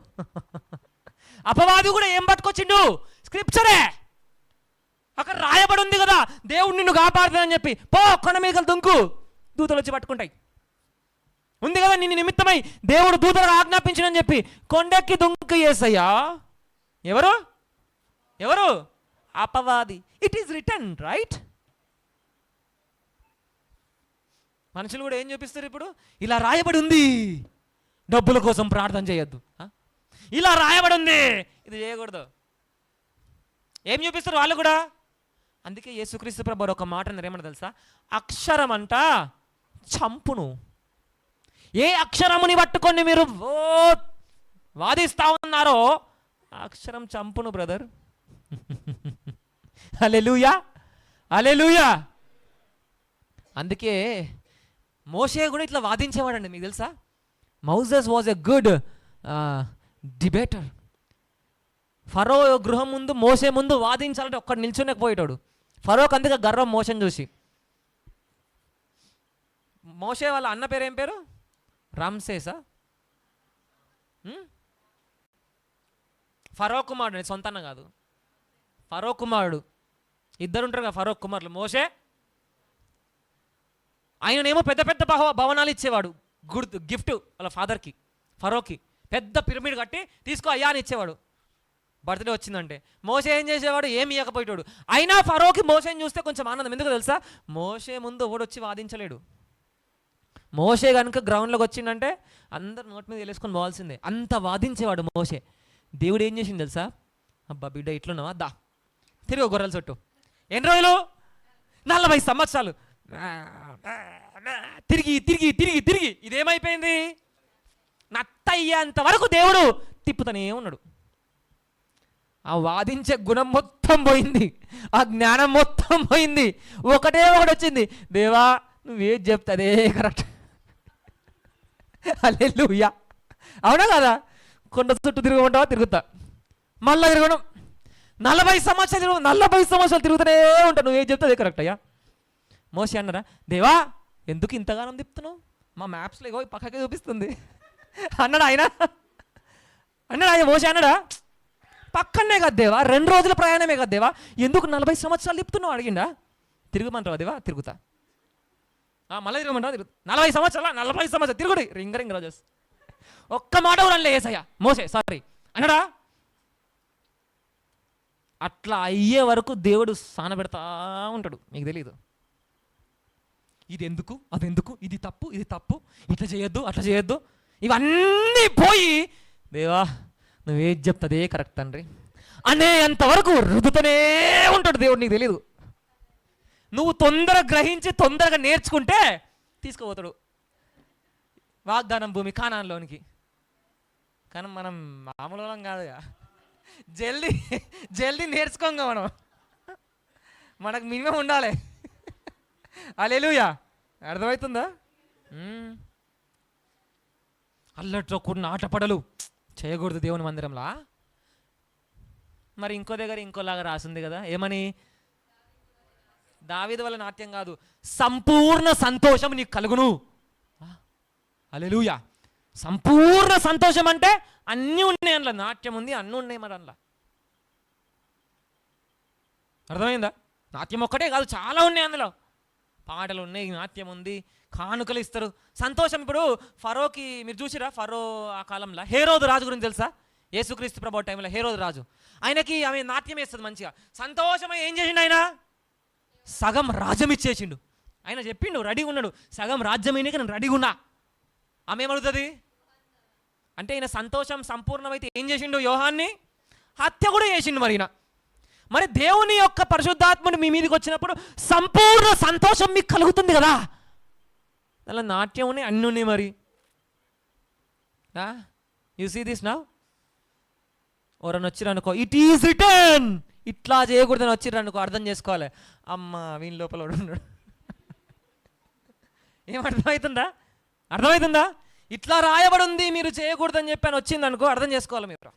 అపవాది కూడా ఏం పట్టుకొచ్చిండు? స్క్రిప్చరే. అక్కడ రాయబడి ఉంది కదా, దేవుడు నిన్ను కాపాడుతానని చెప్పి. పో కొండ మీద దుంకు, దూతలు వచ్చి పట్టుకుంటాయి. ఉంది కదా, నిన్ను నిమిత్తమై దేవుడు దూతలకు ఆజ్ఞాపించనని చెప్పి కొండెక్కి దుంకు యేసయ్యా. ఎవరు? ఎవరు? అపవాది. It is return right. మనుషులు కూడా ఏం చూపిస్తారు ఇప్పుడు? ఇలా రాయబడి ఉంది, డబ్బుల కోసం ప్రార్థన చేయొద్దు. ఇలా రాయబడి ఉంది, ఇది చేయకూడదు. ఏం చూపిస్తారు వాళ్ళు కూడా? అందుకే యేసుక్రీస్తు ప్రభువు ఒక మాట ఏమన్నా తెలుసా? అక్షరం అంట చంపును. ఏ అక్షరముని పట్టుకొని మీరు వాదిస్తా ఉన్నారో అక్షరం చంపును బ్రదర్. హల్లెలూయా. హల్లెలూయా. అందుకే మోషే కూడా ఇట్లా వాదించేవాడండి. మీకు తెలుసా? Moses was a good debater. ఫరో గృహం ముందు మోసే ముందు వాదించాలంటే ఒక్కడు నిల్చునే పోయేటాడు. ఫరోకి అందుకే గర్వం మోషన్ చూసి. మోషే వాళ్ళ అన్న పేరు ఏం పేరు? రామ్సేసా? ఫరో కుమారుడు, సొంత అన్న కాదు, ఫరో కుమారుడు. ఇద్దరు ఉంటారు కదా ఫరో కుమారులు, మోషే ఆయననేమో పెద్ద పెద్ద భవనాలు ఇచ్చేవాడు, గిఫ్ట్ వాళ్ళ ఫాదర్కి, ఫరోకి పెద్ద పిరమిడ్ కట్టి తీసుకో అయ్యా అని ఇచ్చేవాడు. బర్త్డే వచ్చిందంటే మోషే ఏం చేసేవాడు, ఏమి ఇవ్వకపోయేవాడు. అయినా ఫరోకి మోషేని చూస్తే కొంచెం ఆనందం. ఎందుకు తెలుసా, మోషే ముందు ఎవడొచ్చి వాదించలేడు. మోషే కనుక గ్రౌండ్లోకి వచ్చిందంటే అందరు నోటి మీద వెళ్ళేసుకొని పోవాల్సిందే, అంత వాదించేవాడు మోషే. దేవుడు ఏం చేసింది తెలుసా, అబ్బా బిడ్డ ఇట్లున్నావా, దా తిరిగి గొర్రెల చుట్టూ. ఎన్ని రోజులు, 40 సంవత్సరాలు తిరిగి తిరిగి తిరిగి తిరిగి ఇదేమైపోయింది, నత్తయ్యేంత వరకు దేవుడు తిప్పుతూనే ఉన్నాడు. ఆ వాదించే గుణం మొత్తం పోయింది, ఆ జ్ఞానం మొత్తం పోయింది. ఒకటే ఒకటి వచ్చింది, దేవా నువ్వేం చెప్తాదే కరెక్ట్. హల్లెలూయా, అవునా కదా. కొండ చుట్టూ తిరగమంటావా, తిరుగుతా. మళ్ళీ తిరగడం 40 సంవత్సరాలు 40 సంవత్సరాలు తిరుగుతూనే ఉంటావు, నువ్వేం చెప్తాదే కరెక్ట్ అయ్యా. మోషే అన్నారా, దేవా ఎందుకు ఇంతగానం తిప్పుతున్నావు, మా మ్యాప్స్లో ఇగో పక్కకే చూపిస్తుంది అన్నాడు ఆయన. మోషే అన్నాడా, పక్కనే కదా దేవా, 2 రోజుల ప్రయాణమే కదా దేవా, ఎందుకు 40 సంవత్సరాలు తిప్పుతున్నావు అడిగిండా. తిరగమంటావా దేవా, తిరుగుతా. మళ్ళీ తిరగమంటావా, తిరుగు. 40 సంవత్సరాలు తిరుగుడు, రింగ రోజెస్. ఒక్క మాట కూడా అనలే యేసయ్య, మోసే సారీ అన్నాడా. అట్లా అయ్యే వరకు దేవుడు సానబెడతా ఉంటాడు, మీకు తెలియదు. ఇది ఎందుకు, అది ఎందుకు, ఇది తప్పు, ఇది తప్పు, ఇట్లా చేయొద్దు, అట్లా చేయొద్దు, ఇవన్నీ పోయి దేవా నువ్వేం చెప్తాదే కరెక్ట్ తండ్రి అనే అంతవరకు రుదుతూనే ఉంటాడు దేవుడు, నీకు తెలీదు. నువ్వు తొందరగా గ్రహించి తొందరగా నేర్చుకుంటే తీసుకుపోతాడు వాగ్దానం భూమి కానాన్లోనికి. కానీ మనం మామూలు వాళ్ళం కాదుగా, జల్దీ నేర్చుకోంగా మనం, మనకు మినిమం ఉండాలి. హల్లెలూయా, అర్థమవుతుందా. అల్లట్లో కూడిన ఆటపడలు చేయకూడదు దేవుని మందిరంలా. మరి ఇంకో దగ్గర ఇంకోలాగా రాసింది కదా, ఏమని, దావీదు వల్ల నాట్యం కాదు, సంపూర్ణ సంతోషం నీకు కలుగును. హల్లెలూయా, సంపూర్ణ సంతోషం అంటే అన్నీ ఉన్నాయి అందులో, నాట్యం ఉంది, అన్నీ ఉన్నాయి మరి అందులో. అర్థమైందా, నాట్యం ఒక్కటే కాదు, చాలా ఉన్నాయి అందులో, పాటలు ఉన్నాయి, నాట్యం ఉంది, కానుకలు ఇస్తారు, సంతోషం. ఇప్పుడు ఫరోకి మీరు చూసిరా, ఫరో ఆ కాలంలో హేరోదు రాజు గురించి తెలుసా, యేసుక్రీస్తు ప్రభు టైంలో హేరోదు రాజు, ఆయనకి ఆమె నాట్యం వేస్తుంది మంచిగా, సంతోషమై ఏం చేసిండు ఆయన, సగం రాజ్యం ఇచ్చేసిండు. ఆయన చెప్పిండు, రెడీగా ఉన్నాడు, సగం రాజ్యం అయినాక నేను రెడీగా ఉన్నా. ఆమె ఏమడుగుతుంది అంటే, ఈయన సంతోషం సంపూర్ణమైతే ఏం చేసిండు, యోహాన్ని హత్య కూడా చేసిండు. మరి దేవుని యొక్క పరిశుద్ధాత్మను మీ మీదకి వచ్చినప్పుడు సంపూర్ణ సంతోషం మీకు కలుగుతుంది కదా, అలా నాట్యం ఉన్నాయి, అన్నీ ఉన్నాయి. మరి యు సీ దిస్ నౌ, ఎవరన్నా వచ్చిరనుకో, ఇట్ ఈజ్ రిటర్న్, ఇట్లా చేయకూడదని వచ్చిర్రనుకో, అర్థం చేసుకోవాలి, అమ్మ వీని లోపల ఉన్నాడు. అర్థమవుతుందా, ఇట్లా రాయబడి ఉంది మీరు చేయకూడదని చెప్పి వచ్చింది అనుకో, అర్థం చేసుకోవాలి మీరు.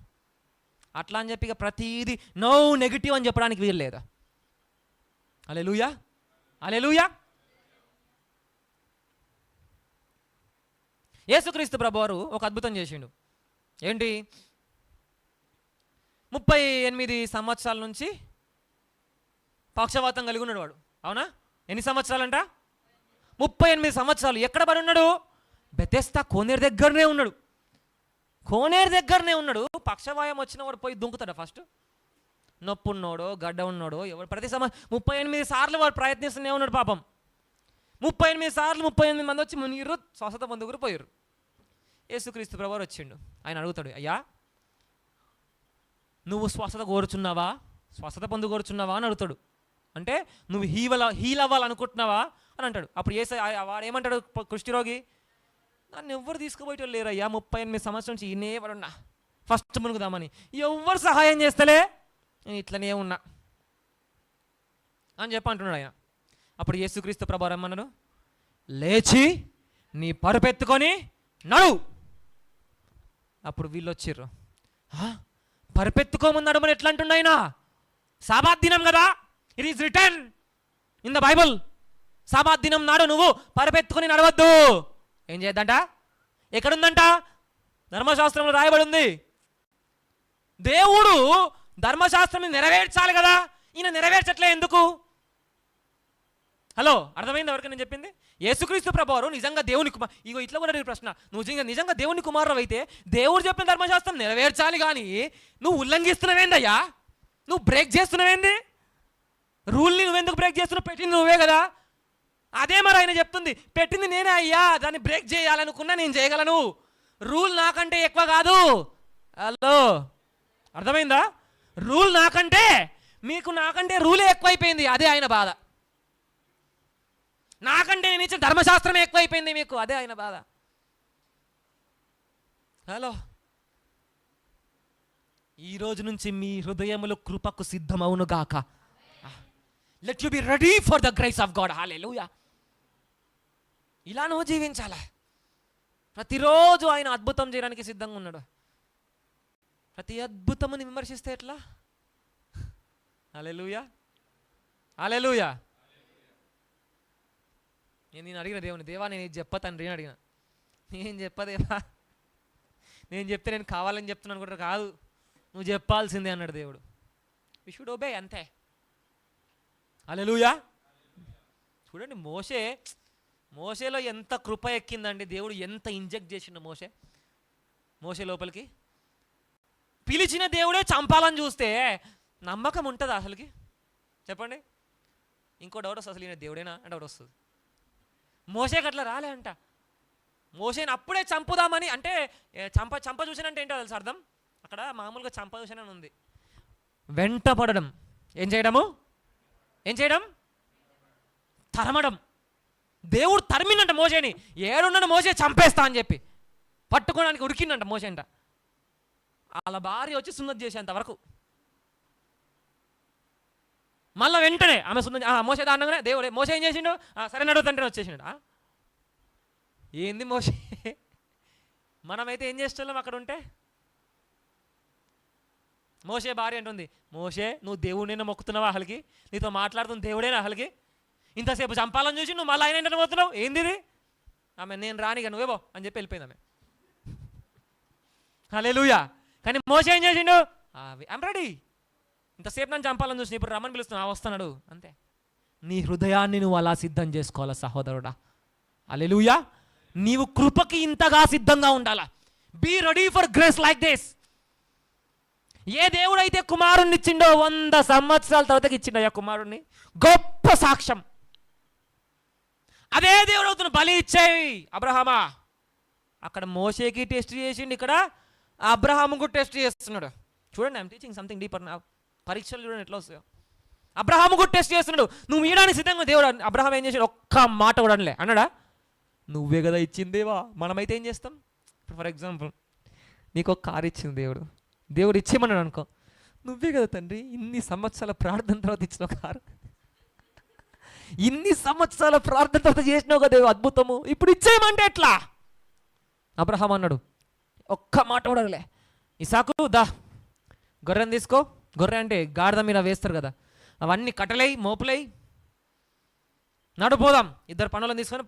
అట్లా అని చెప్పి ఇక ప్రతిదీ నో నెగిటివ్ అని చెప్పడానికి వీలు లేదా. హల్లెలూయా, హల్లెలూయా. యేసుక్రీస్తు ప్రభువారు ఒక అద్భుతం చేసిండు. ఏంటి, 38 సంవత్సరాల నుంచి పక్షవాతం కలిగి ఉన్నాడు వాడు, అవునా. ఎన్ని సంవత్సరాలంట, 38 సంవత్సరాలు. ఎక్కడ పడి ఉన్నాడు, బెతెస్దా కోనేరు దగ్గరనే ఉన్నాడు. పక్షవాయం వచ్చిన వాడు పోయి దుంకుతాడు ఫస్ట్, నొప్పి ఉన్నాడో గడ్డ ఉన్నాడో ఎవడు, ప్రతి 38 సార్లు వాడు ప్రయత్నిస్తూనే ఉన్నాడు పాపం. 38 సార్లు 38 మంది వచ్చి మునిగిర్రు, స్వస్థత పొందుగురు పోయారు. యేసుక్రీస్తు ప్రభువారు వచ్చిండు, ఆయన అడుగుతాడు, అయ్యా నువ్వు స్వస్థత పొందుకోరుచున్నావా అని అడుగుతాడు. అంటే నువ్వు హీల్ అవ్వాలనుకుంటున్నావా అని అంటాడు. అప్పుడు వాడు ఏమంటాడు, కుష్ఠరోగి, నన్ను ఎవ్వరు తీసుకుపోయేటోళ్ళు లేరయ్యా, 38 సంవత్సరం నుంచి ఈయనే వాడున్నా, ఫస్ట్ మునుగుదామని ఎవ్వరు సహాయం చేస్తలే, నేను ఇట్లనే ఉన్నా అని చెప్పి అంటున్నాడు ఆయన. అప్పుడు యేసుక్రీస్తు ప్రభువారు ఏమన్నాడు, లేచి నీ పరుపెత్తుకొని నడు. అప్పుడు వీళ్ళు వచ్చిర్రు, పరుపెత్తుకోమని నడమని ఎట్లా అంటుండ ఆయన, సాబాత్ దినం కదా, it is return in the Bible, Sabbath దినం నాడు నువ్వు పరుపెత్తుకొని నడవద్దు. ఏం చేయద్దంట, ఎక్కడుందంట, ధర్మశాస్త్రంలో రాయబడి ఉంది. దేవుడు ధర్మశాస్త్రం నెరవేర్చాలి కదా, ఈయన నెరవేర్చట్లే ఎందుకు, హలో, అర్థమైంది ఎవరికి నేను చెప్పింది? యేసుక్రీస్తు ప్రభువారు నిజంగా దేవుని కుమార్. ఇగో ఇట్లా కూడా అడిగే ప్రశ్న, నువ్వు నిజంగా దేవుని కుమారుడు అయితే దేవుడు చెప్పిన ధర్మశాస్త్రం నెరవేర్చాలి, కానీ నువ్వు ఉల్లంఘిస్తున్నావేందయ్యా? నువ్వు బ్రేక్ చేస్తున్నావేంది? రూల్ని నువ్వెందుకు బ్రేక్ చేస్తున్నావు? పెట్టింది నువ్వే కదా. అదే మరి ఆయన చెప్తుంది, పెట్టింది నేనే అయ్యా, దాన్ని బ్రేక్ చేయాలనుకున్నా నేను చేయగలను, రూల్ నాకంటే ఎక్కువ కాదు. హలో, అర్థమైందా? రూల్ నాకంటే, మీకు నాకంటే రూలే ఎక్కువైపోయింది, అదే ఆయన బాధ. నాకంటే నేను ఇచ్చిన ధర్మశాస్త్రమే ఎక్కువైపోయింది మీకు, అదే ఆయన బాధ. హలో, ఈ రోజు నుంచి మీ హృదయములు కృపకు సిద్ధమవును గాక. Let you be ready for the grace of God. Hallelujah. ఇలా నువ్వు జీవించాలా. ప్రతిరోజు ఆయన అద్భుతం చేయడానికి సిద్ధంగా ఉన్నాడు. ప్రతి అద్భుతముని విమర్శిస్తే ఎట్లా? హల్లెలూయా, హల్లెలూయా. నేను అడిగిన దేవుని, దేవా నేను ఇది చెప్ప తండ్రి అని అడిగిన. నేను చెప్పదేవా, నేను చెప్తే నేను కావాలని చెప్తున్నాను కూడా కాదు, నువ్వు చెప్పాల్సిందే అన్నాడు దేవుడు. వి షుడ్ ఒబే, అంతే. హల్లెలూయా. చూడండి, మోషేలో ఎంత కృప ఎక్కిందండి. దేవుడు ఎంత ఇంజెక్ట్ చేసిండు మోషే లోపలికి. పిలిచిన దేవుడే చంపాలని చూస్తే నమ్మకం ఉంటుందా అసలుకి? చెప్పండి. ఇంకో డౌట్ వస్తుంది, అసలు ఈయన దేవుడేనా అని డౌట్ వస్తుంది. మోషేకి అట్లా రాలే అంట. మోషేని అప్పుడే చంపుదామని, అంటే చంప చూసానంటే ఏంటో తెలుసు అర్థం? అక్కడ మామూలుగా చంప చూసానని ఉంది. వెంట పడడం, ఏం చేయడం? తరమడం. దేవుడు తరిమిందంట మోషేని. ఏడున్నాడు మోషే చంపేస్తా అని చెప్పి పట్టుకోవడానికి ఉరికిందంట మోషే అంట. వాళ్ళ భార్య వచ్చి సున్నతి చేసేంత వరకు. మళ్ళీ వెంటనే ఆమె సున్నతి, మోషే దానంగానే దేవుడే మోషే ఏం చేసిండు? సరే నడుగుతంటే వచ్చేసిండు. ఏంది మోషే? మనమైతే ఏం చేస్తున్నాం అక్కడ ఉంటే? మోషే భార్య అంటుంది, మోషే నువ్వు దేవుడినైనా మొక్కుతున్నావా? అసలుకి నీతో మాట్లాడుతున్న దేవుడేనా? అసలుకి ఇంతసేపు చంపాలని చూసి నువ్వు మళ్ళీ ఆయన ఏంటంటే పోతున్నావు, ఏంది ఇది? ఆమె నేను రానిగా నువ్వేవో అని చెప్పి వెళ్ళిపోయింది ఆమె. హల్లెలూయా. కానీ మోషే ఏం చేసిండు? ఐఎమ్ రెడీ, ఇంతసేపు నన్ను చంపాలని చూసి ఇప్పుడు రమ్మని పిలుస్తున్నా, వస్తున్నాడు అంతే. నీ హృదయాన్ని నువ్వు అలా సిద్ధం చేసుకోవాలా సహోదరుడా. హల్లెలూయా. నీవు కృపకి ఇంతగా సిద్ధంగా ఉండాలా. Be ready for grace like this. ఏ దేవుడైతే కుమారుణ్ణి ఇచ్చిండో 100 సంవత్సరాల తర్వాత ఇచ్చిండో ఆ కుమారుణ్ణి, గొప్ప సాక్ష్యం. అదే దేవుడు అవుతున్న బలి ఇచ్చేయి అబ్రహామా. అక్కడ మోషేకి టెస్ట్ చేసిండు, ఇక్కడ అబ్రహాముకు టెస్ట్ చేస్తున్నాడు. చూడండి, ఐఎమ్ టీచింగ్ సంథింగ్ డీపర్. పరీక్షలు చూడండి ఎట్లా వస్తాయో. అబ్రహాముకు టెస్ట్ చేస్తున్నాడు. నువ్వు ఇయడానికి సిద్ధంగా దేవుడు. అబ్రహాం ఏం చేసాడు? ఒక్క మాట కూడా అనలే. అన్నాడా? నువ్వే కదా ఇచ్చిందేవా. మనమైతే ఏం చేస్తాం? ఇప్పుడు ఫర్ ఎగ్జాంపుల్ నీకు ఒక కారు ఇచ్చింది దేవుడు. దేవుడు ఇచ్చేయమన్నాడు అనుకో, నువ్వే కదా తండ్రి ఇన్ని సంవత్సరాల ప్రార్థన తర్వాత ఇచ్చిన కారు, ఇన్ని సంవత్సరాల ప్రార్థన తర్వాత చేసినావు కదా అద్భుతము, ఇప్పుడు ఇచ్చేయమంటే ఎట్లా? అబ్రహాం అన్నాడు, ఒక్క మాట కూడా అడగలే. ఇసాకు దా గొర్రెని తీసుకో. గొర్రె అంటే గాడిద మీద వేస్తారు కదా, అవన్నీ కట్టలేయి మోపులేయి, నడుపోదాం. 2 పనులను తీసుకొని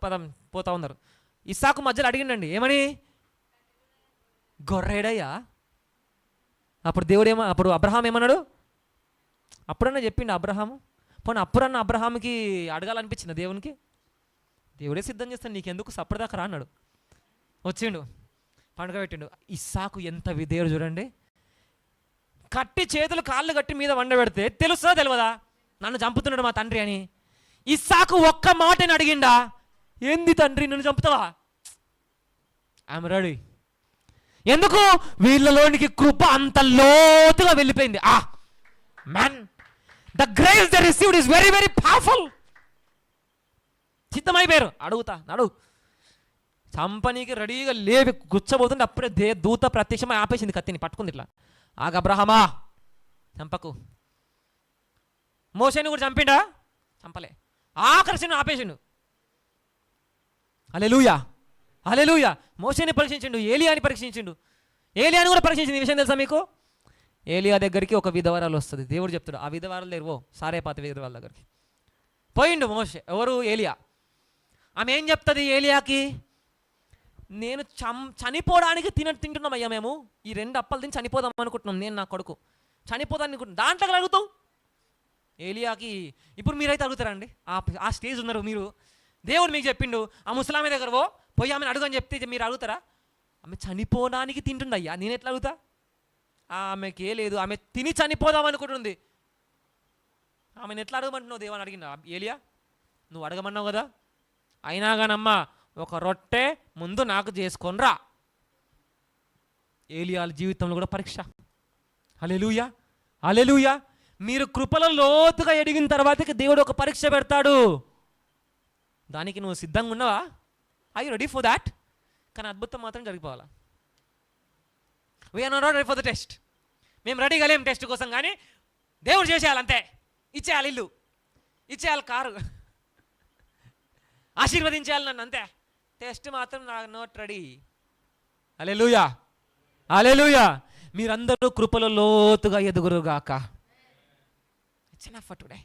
పోతా ఉన్నారు. ఇస్సాకు మధ్యలో అడిగిండండి, ఏమని? గొర్రెడయ్యా. అప్పుడు దేవుడు అప్పుడు అబ్రహాం ఏమన్నాడు? అప్పుడన్నా చెప్పిండు అబ్రహాము. పోనీ అప్పుడన్నా అబ్రహాంకి అడగాలనిపించింది దేవునికి? దేవుడే సిద్ధం చేస్తాను, నీకెందుకు సప్పటిదాకా రా అన్నాడు. వచ్చిండు, పండుగ పెట్టిండు. ఇస్సాకు ఎంత విధేయుడు చూడండి. కట్టి చేతులు కాళ్ళు కట్టి మీద వండబెడితే తెలుస్తుందా తెలియదా నన్ను చంపుతున్నాడు మా తండ్రి అని? ఇస్సాకు ఒక్క మాటని అడిగిండా, ఏంది తండ్రి నన్ను చంపుతావా? I'm ready. ఎందుకు? వీళ్ళలోనికి కృప అంత లోతుగా వెళ్ళిపోయింది. Man, the grace they received is very very powerful. సిద్ధమైపోయారు. అడుగుతా నడు చంపనీకి రెడీగా లేవి గుచ్చబోతుంది. అప్పుడే దూత ప్రత్యక్షమై ఆపేసింది, కత్తిని పట్టుకుంది ఇట్లా. ఆగ అబ్రహామా, చంపకు. మోషేని కూడా చంపిండా? చంపలే. ఆకర్షణ ఆపేసిండు. హల్లెలూయా, హల్లెలూయా. మోషేని పరీక్షించిండు, ఏలియాని పరీక్షించిండు. ఏలియాని కూడా పరీక్షించింది. ఈ విషయం తెలుసా మీకు? ఏలియా దగ్గరికి ఒక విధవరాలు వస్తుంది. దేవుడు చెప్తాడు, ఆ విధవరాలు దగ్గర సారేపాత విధవరాల దగ్గరికి పోయిండు మోషే. ఎవరు? ఏలియా. ఆమె ఏం చెప్తుంది ఏలియాకి? నేను చనిపోవడానికి తింటున్నామయ్యా మేము. ఈ 2 అప్పలు తిని చనిపోదాం అనుకుంటున్నాం, నేను నా కొడుకు చనిపోదాం అనుకుంటున్నాం. దాంట్లో అడుగుతావు ఏలియాకి ఇప్పుడు మీరైతే అడుగుతారండి, ఆ స్టేజ్ ఉన్నారు మీరు, దేవుడు మీకు చెప్పిండు ఆ ముసలామె దగ్గర పోయి ఆమెను అడుగు అని చెప్తే మీరు అడుగుతారా? ఆమె చనిపోవడానికి తింటుందయ్యా, నేను ఎట్లా అడుగుతా? ఆమెకి ఏ లేదు, ఆమె తిని చనిపోదాం అనుకుంటుంది, ఆమెను ఎట్లా అడగమంటున్నావు దేవుని అడిగినా? ఏలియా నువ్వు అడగమన్నావు కదా, అయినా కానమ్మా ఒక రొట్టె ముందు నాకు చేసుకొనిరా. ఏలియాల జీవితంలో కూడా పరీక్ష. హల్లెలూయా, హల్లెలూయా. మీరు కృపలో లోతుగా ఎదిగిన తర్వాతకి దేవుడు ఒక పరీక్ష పెడతాడు. దానికి నువ్వు సిద్ధంగా ఉన్నావా? I you ready for that? కానీ అద్భుతం మాత్రం జరిగిపోవాలా. We're not ready for the test. మేము రెడీగా లేం టెస్ట్ కోసం, కానీ దేవుడు చేసేయాలి అంతే. ఇచ్చేయాలి ఇల్లు, ఇచ్చేయాలి కారు, ఆశీర్వదించేయాలి నన్ను అంతే. టెస్ట్ మాత్రం నాకు నాట్ రెడీ. హల్లెలూయా, హల్లెలూయా. మీరందరూ కృపలో లోతుగా ఎదుగురుగాక. It's enough for today.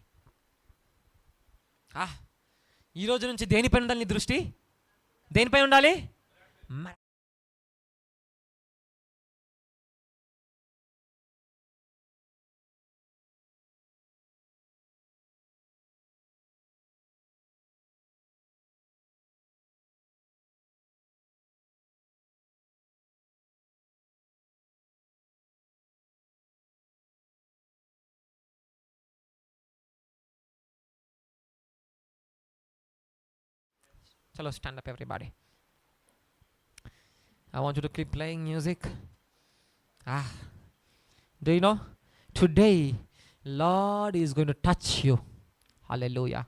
ఈ రోజు నుంచి దేనిపై ఉండాలి నీ దృష్టి? దేనిపై ఉండాలి? Chalo, stand up everybody. I want you to keep playing music. Do you know? Today, Lord is going to touch you. Hallelujah.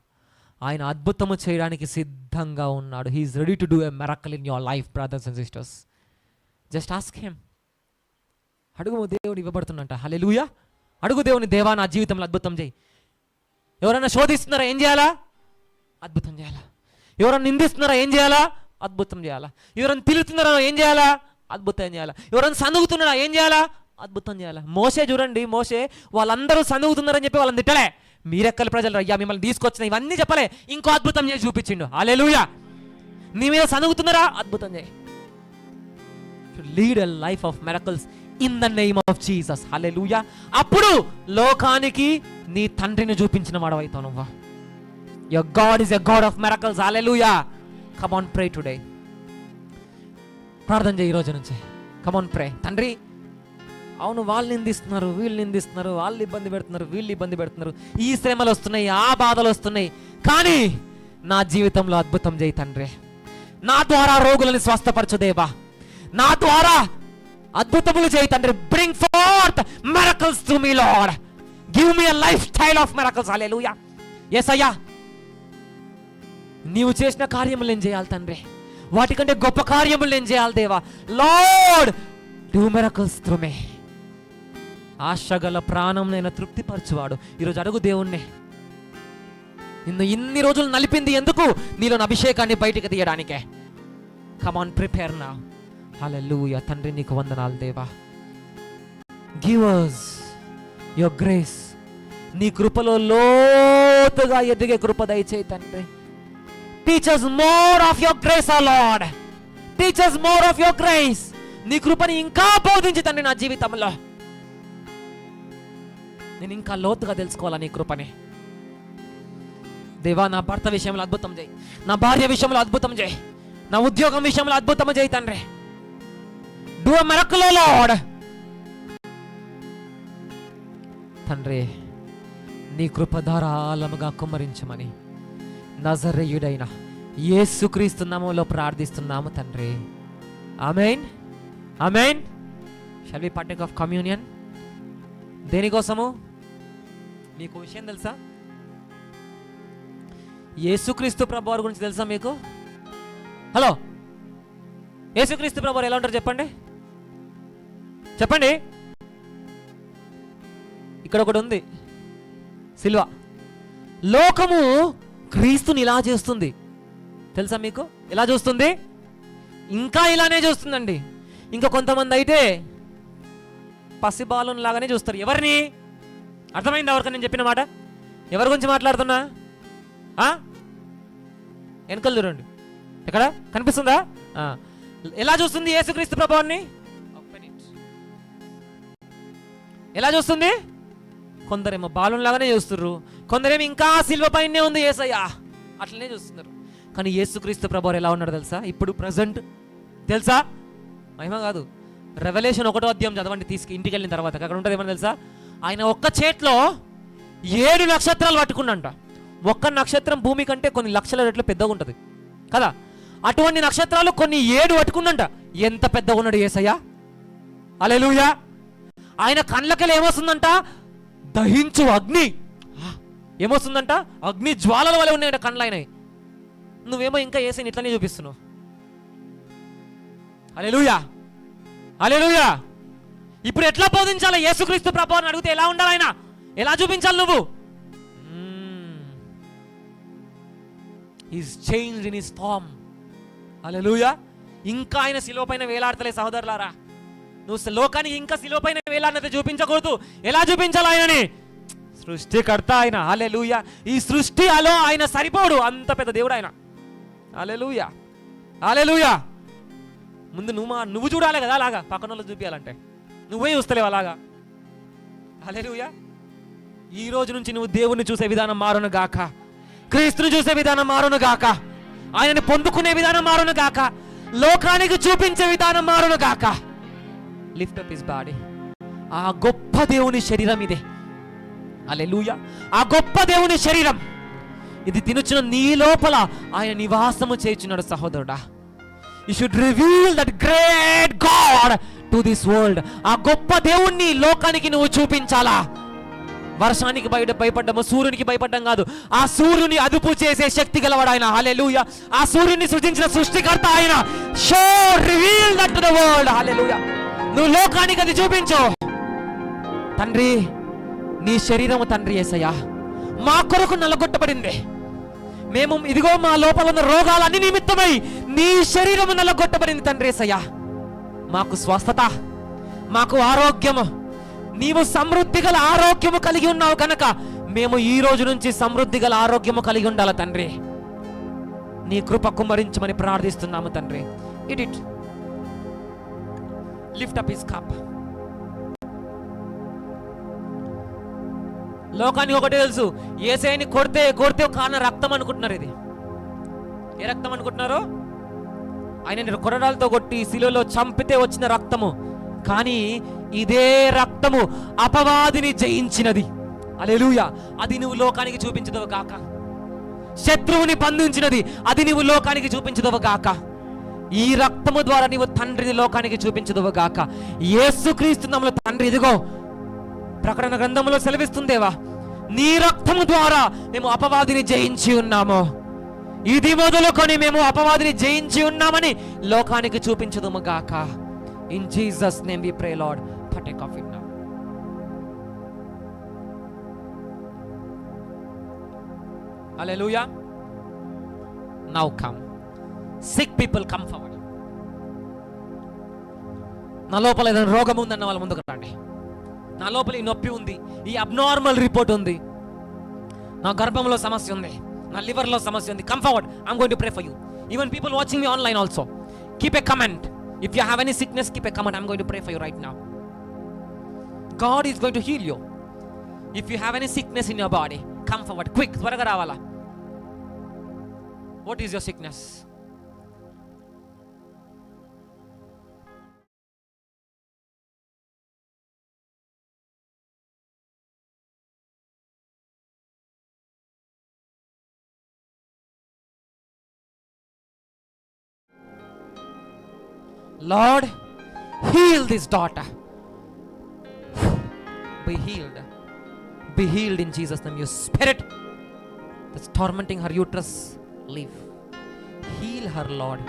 ఆయన అద్భుతము చేయడానికి సిద్ధంగా ఉన్నాడు. He is ready to do a miracle in your life, brothers and sisters. Just ask him. అడుగు, దేవుడు ఇవ్వబడుతున్నట్ట. హల్లెలూయా. అడుగు దేవుని, దేవా నా జీవితంలో అద్భుతం చేయి. ఎవరైనా శోధిస్తున్నారా? ఏం చేయాలా? అద్భుతం చేయాలా. ఎవరైనా నిందిస్తున్నారా? ఏం చేయాలా? అద్భుతం చేయాలా. ఎవరైనా తిరుగుతున్నారా? ఏం చేయాలా? అద్భుతం చేయాలా. ఎవరైనా సనుగుతున్నారా? ఏం చేయాలా? అద్భుతం చేయాలా. మోసే చూడండి, మోసే వాళ్ళందరూ సనుగుతున్నారని చెప్పి వాళ్ళని తిట్టలే. మీరెక్కల ప్రజలు అయ్యా మిమ్మల్ని తీసుకొచ్చిన ఇవన్నీ చెప్పలే, ఇంకో అద్భుతం చేసి చూపించిండు. హల్లెలూయా. నీ మీద సనుగుతున్నారా? అద్భుతం చేయి. Lead a life of miracles in the name of Jesus. Hallelujah. అప్పుడు లోకానికి నీ తండ్రిని చూపించిన వాడవైతావు నువ్వు. Your God is a God of miracles. Hallelujah. Come on, pray today. ప్రార్థన చేయి ఈ రోజు నుంచి. Come on, pray. తండ్రి, అవును వాళ్ళు నిందిస్తున్నారు, వీళ్ళు నిందిస్తున్నారు, వాళ్ళు ఇబ్బంది పెడుతున్నారు, వీళ్ళు ఇబ్బంది పెడుతున్నారు, ఈ శ్రమలు వస్తున్నాయి, ఆ బాధలు వస్తున్నాయి, కానీ నా జీవితంలో అద్భుతం చేయి తండ్రి. నా ద్వారా రోగులను స్వస్థపరచు దేవా. నా ద్వారా అద్భుతములు చేయి తండ్రి. Bring forth miracles to me, Lord. Give me a lifestyle of miracles. Hallelujah. Yes, అయ్యా, నీవు చేసిన కార్యములు నేను చేయాలి తండ్రి. వాటికంటే గొప్ప కార్యములు నేను చేయాలి దేవా. లార్డ్, డూ మిరకల్స్ త్రూ మీ. ఆశగల ప్రాణం నేను తృప్తిపరచువాడు. ఈరోజు అడుగు దేవుణ్ణి. నిన్ను ఇన్ని రోజులు నలిపింది ఎందుకు? నీలోని అభిషేకాన్ని బయటికి తీయడానికే. Come on, prepare now. Hallelujah. తండ్రి నీకు వందనాలు దేవా. Give us your grace. నీ కృపలో లోతుగా ఎదిగే కృప దయచేయి తండ్రి. Teach us more of your grace, O Lord. Teach us more of your grace. నీ కృపని ఇంకా బోధించు తండ్రి నా జీవితంలో. నేను ఇంకా లోతుగా తెలుసుకోవాలా నీ కృపని దేవా. నా భర్త విషయంలో అద్భుతం చేయి, నా భార్య విషయంలో అద్భుతం చేయి, నా ఉద్యోగం విషయంలో అద్భుతం చేయి తండ్రి. Do a miracle, O Lord. తండ్రి, నీ కృప ధారాళముగా కుమ్మరించమని నజరేయుడైన యేసుక్రీస్తు నామములో ప్రార్థిస్తున్నాము తండ్రి. Amen, amen. Shall we partake of communion? దేనికోసము? మీకు విషయం తెలుసా? యేసుక్రీస్తు ప్రభువారి గురించి తెలుసా మీకు? హలో, యేసుక్రీస్తు ప్రభువారు ఎలా ఉంటారు చెప్పండి, చెప్పండి. ఇక్కడ ఒకటి ఉంది, సిలువ. లోకము క్రీస్తుని ఇలా చేస్తుంది తెలుసా మీకు? ఎలా చూస్తుంది? ఇంకా ఇలానే చూస్తుందండి. ఇంకా కొంతమంది అయితే పసిబాలుని లాగానే చూస్తారు. ఎవరిని? అర్థమైంది ఎవరికి నేను చెప్పిన మాట? ఎవరి గురించి మాట్లాడుతున్నా? వెనకలు చూడండి, ఎక్కడ కనిపిస్తుందా? ఎలా చూస్తుంది యేసుక్రీస్తు ప్రభువాన్ని? ఎలా చూస్తుంది? కొందరేమో బాలుని లాగానే చూస్తుర్రు, కొందరేమి ఇంకా సిలువ పైనే ఉంది యేసయ్య అట్లనే చూస్తున్నారు. కానీ యేసుక్రీస్తు ప్రభువారు ఎలా ఉన్నాడు తెలుసా? ఇప్పుడు ప్రజెంట్ తెలుసా? మహిమ కాదు, రెవల్యూషన్ 1వ అధ్యాయం చదవండి ఇంటికి వెళ్ళిన తర్వాత. అక్కడ ఉంటుంది ఏమన్నా తెలుసా? ఆయన ఒక్క చేతిలో 7 నక్షత్రాలు పట్టుకున్నంట. ఒక్క నక్షత్రం భూమి కంటే కొన్ని లక్షల రెట్లు పెద్దగా ఉంటుంది కదా. అటువంటి నక్షత్రాలు కొన్ని 7 పట్టుకున్నంట. ఎంత పెద్దగా ఉన్నాడు యేసయ్య! హల్లెలూయా. ఆయన కళ్ళకెళ్ళి ఏమొస్తుందంట? దహించు అగ్ని ఏమొస్తుందంట? అగ్ని జ్వాలల వలె ఉన్నాయంట కళ్ళు అయినాయి. నువ్వేమో ఇంకా యేసయ్యని ఇట్లనే చూపిస్తున్నావు. హల్లెలూయా, హల్లెలూయా. ఇప్పుడు ఎట్లా బోధించాలి? యేసుక్రీస్తు ప్రభువుని అడిగితే ఎలా ఉండాలి? ఆయన ఎలా చూపించాలి? నువ్వు He's changed in his form. హల్లెలూయా. ఇంకా ఆయన శిలువ పైన వేలాడతలే సహోదరులారా. నువ్వు లోకానికి ఇంకా శిలువ పైన వేలాడినట్టు చూపించకూడదు. ఎలా చూపించాలి ఆయనని? సృష్టికర్త ఆయన. హల్లెలూయా. ఈ సృష్టి అలో ఆయన సరిపోడు, అంత పెద్ద దేవుడు ఆయన. హల్లెలూయా, హల్లెలూయా. ముందు నువ్వు చూడాలి కదా, అలాగా పక్కన వాళ్ళు చూపించాలంటే నువ్వే చూస్తలేవు అలాగా. హల్లెలూయా. ఈ రోజు నుంచి నువ్వు దేవుణ్ణి చూసే విధానం మారును గాక, క్రీస్తుని చూసే విధానం మారును గాక, ఆయనని పొందుకునే విధానం మారును గాక, లోకానికి చూపించే విధానం మారును గాక. Lift up his body. ఆ గొప్ప దేవుని శరీరం ఇదే. హల్లెలూయా. ఆ గొప్ప దేవుని శరీరం ఇది తినుచున్న నీ లోపల ఆయన నివాసము చేయుచున్నాడు సహోదరుడా. You should reveal that great God to this world. ఆ గొప్ప దేవుణ్ణి లోకానికి నువ్వు చూపించాలా. వర్షానికి భయపడ్డాము, సూర్యునికి భయపడ్డం కాదు. ఆ సూర్యుని అదుపు చేసే శక్తి గలవాడు ఆయన. హల్లెలూయా. ఆ సూర్యుని సృజించిన సృష్టికర్త ఆయన. Show reveal that to the world. Hallelujah. నువ్వు లోకానికి అది చూపించు. తండ్రి, నీ శరీరము తండ్రి యేసయ్యా మా కొరకు నలగొట్టబడింది. మేము ఇదిగో మా లోపల ఉన్న రోగాలన్నీ నిమిత్తమై నీ శరీరము నలగొట్టబడింది తండ్రి యేసయ్యా. మాకు స్వస్థత, మాకు ఆరోగ్యము, నీవు సమృద్ధి గల ఆరోగ్యము కలిగి ఉన్నావు కనుక మేము ఈ రోజు నుంచి సమృద్ధి గల ఆరోగ్యము కలిగి ఉండాలి తండ్రి. నీ కృప కుమ్మరించమని ప్రార్థిస్తున్నాము తండ్రి. It lift up his cup. లోకానికి ఒకటే తెలుసు, యేసయ్యని కొడితే కాన రక్తం అనుకుంటున్నారు. ఇది ఏ రక్తం అనుకుంటున్నారు? ఆయన కొరడాలతో కొట్టి శిలువలో చంపితే వచ్చిన రక్తము. కానీ ఇదే రక్తము అపవాదిని జయించినది. హల్లెలూయా. అది నువ్వు లోకానికి చూపించదవు గాక. శత్రువుని బంధించినది, అది నువ్వు లోకానికి చూపించదవు గాక. ఈ రక్తము ద్వారా నీవు తండ్రిని లోకానికి చూపించదవు గాక. యేసుక్రీస్తు నామములో తండ్రి, ఇదిగో ప్రకటన గ్రంథంలో సెలవిస్తుందేవా, నీ రక్తము ద్వారా మేము అపవాదిని జయించి ఉన్నాము. ఇది మొదలుకొని మేము అపవాదిని జయించి ఉన్నామని లోకానికి చూపించదుము గాక. In Jesus name we pray Lord. Take off it now. Hallelujah. Now come. Sick people come forward. నా లోపల ఏదైనా రోగం ఉందన్న వాళ్ళ ముందుకు రండి. నా లోపల ఈ నొప్పి ఉంది, ఈ అబ్నార్మల్ రిపోర్ట్ ఉంది, నా గర్భంలో సమస్య ఉంది, నా లివర్లో సమస్య ఉంది. Come forward. I'm going to pray for you. Even people watching me online also. Keep a comment. If you have any sickness, keep a comment. I'm going to pray for you right now. God is going to heal you. If you have any sickness in your body, come forward quick. త్వరగా రావాలా. What is your sickness? Lord, heal this daughter. Be healed. Be healed in Jesus' name. Your spirit that's tormenting her uterus, leave. Heal her, Lord.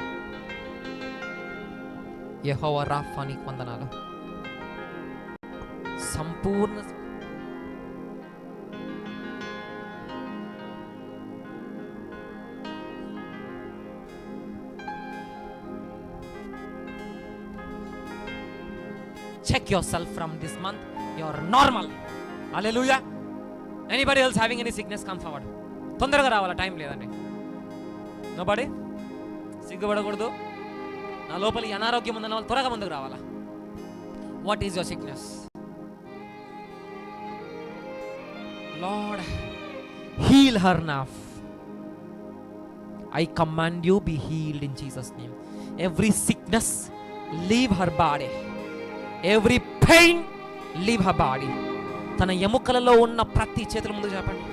Yehovah Rapha నీకు వందనాలు. సంపూర్ణ check yourself from this month. You're normal. Hallelujah. Anybody else having any sickness, come forward. తొందరగా రావాలా, time లేదండి. Nobody సిగ్గుపడకూడదు. నా లోపల ఈ అనారోగ్యం ఉందన్న వాళ్ళు త్వరగా ముందుకు రావాలా. What is your sickness? Lord, Heal her now. I command you, be healed in Jesus' name. Every sickness, leave her body. Every pain, leave her body. తన ఎముకలలో ఉన్న ప్రతి, చేతుల ముందు చెప్పండి,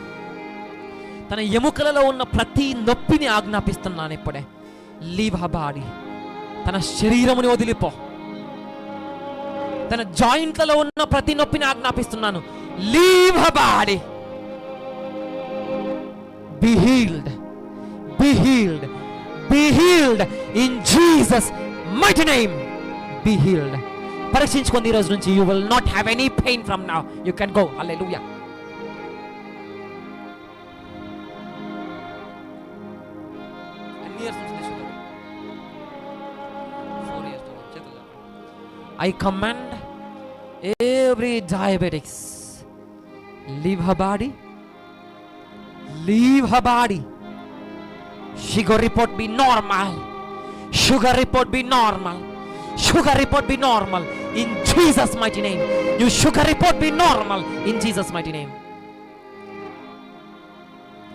తన ఎముకలలో ఉన్న ప్రతి నొప్పిని ఆజ్ఞాపిస్తున్నాను ఇప్పుడే. Leave her body. తన శరీరముని వదిలిపో. తన జాయింట్లలో ఉన్న ప్రతి నొప్పిని ఆజ్ఞాపిస్తున్నాను. Leave her body. Be healed, be healed, be healed in Jesus mighty name. Be healed. పరీక్షించుకోండి ఈ రోజు నుంచి. You will not have any pain from now. You can go. Hallelujah. I command every diabetics, leave her body, leave her body. Sugar report be normal, sugar report be normal, sugar report be normal in Jesus mighty name. You sugar report be normal in Jesus mighty name.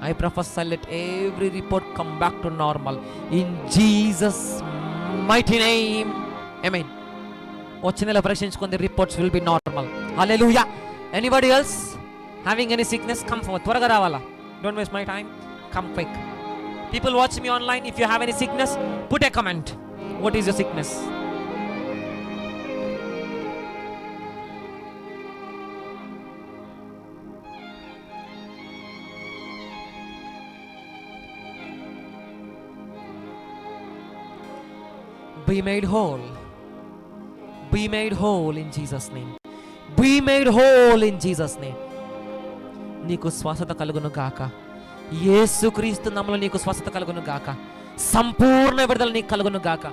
I prophesy, let every report come back to normal in Jesus mighty name. Amen. వచ్చే నెల పరీక్షించుకుంది, reports will be normal. Hallelujah. Anybody else having any sickness, come forward. త్వరగా రావాలా. Don't waste my time. Come quick. People watch me online, if you have any sickness, put a comment. What is your sickness? Be made whole. Be made whole in Jesus name. Be made whole in Jesus name. నీకు స్వస్థత కలుగును గాక. యేసుక్రీస్తు నామములో నీకు స్వస్థత కలుగును గాక. సంపూర్ణ విడుదల నీకు కలుగును గాక.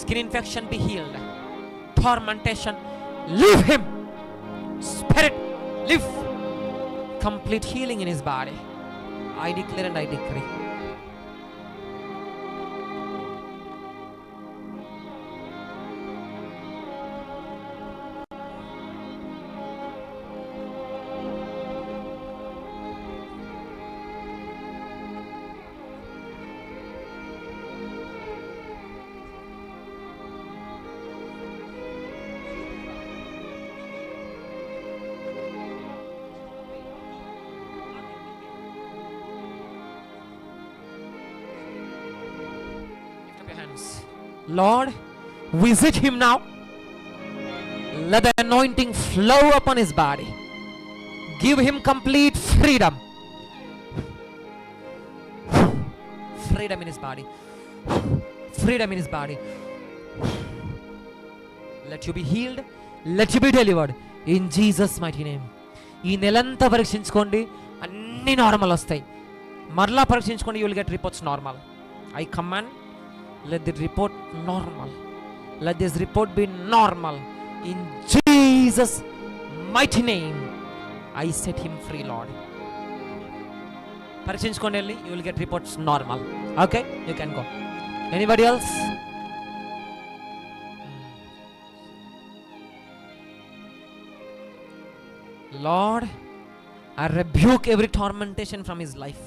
Skin infection be healed. Tormentation, leave him. Spirit, leave. Complete healing in his body. I declare and I decree. Lord, visit him now. Let the anointing flow upon his body. Give him complete freedom. Freedom in his body. Freedom in his body. Let you be healed. Let you be delivered. In Jesus mighty name. ఈ నెలంతా పరీక్షించుకోండి, అన్ని normal వస్తాయి. మరలా పరీక్షించుకోండి, you will get reports normal. I command, let the report normal. Let this report be normal. In Jesus mighty name, I set him free, Lord. పరీక్షించుకోండి వెళ్ళి, you will get reports normal. Okay, you can go. Anybody else? Lord, I rebuke every tormentation from his life.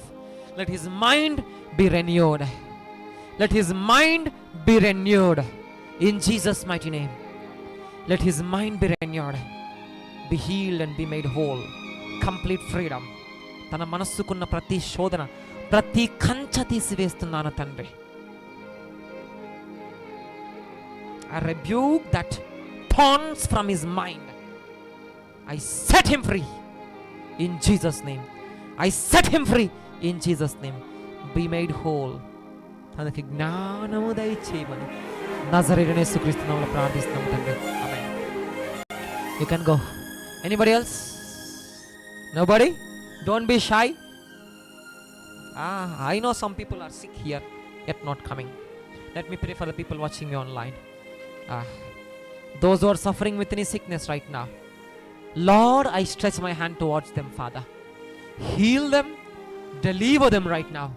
Let his mind be renewed. Let his mind be renewed in Jesus mighty name. Let his mind be renewed. Be healed and be made whole. Complete freedom. తన మనస్సుకున్న ప్రతి శోధన, ప్రతి కంచె తీసివేస్తున్నాను తండ్రి. I rebuke that thorns from his mind. I set him free in Jesus name. I set him free in Jesus name. Be made whole. తనకి జ్ఞానము దయచేయమని నజరేయుడైన యేసుక్రీస్తు నామములో ప్రార్థిస్తున్నాము తండ్రి. ఆమేన్. You can go. Anybody else? Nobody? Don't be shy. I know some people are sick here yet not coming. Let me pray for the people watching me online. Those who are suffering with any sickness right now, Lord, I stretch my hand towards them, Father. Heal them, deliver them right now.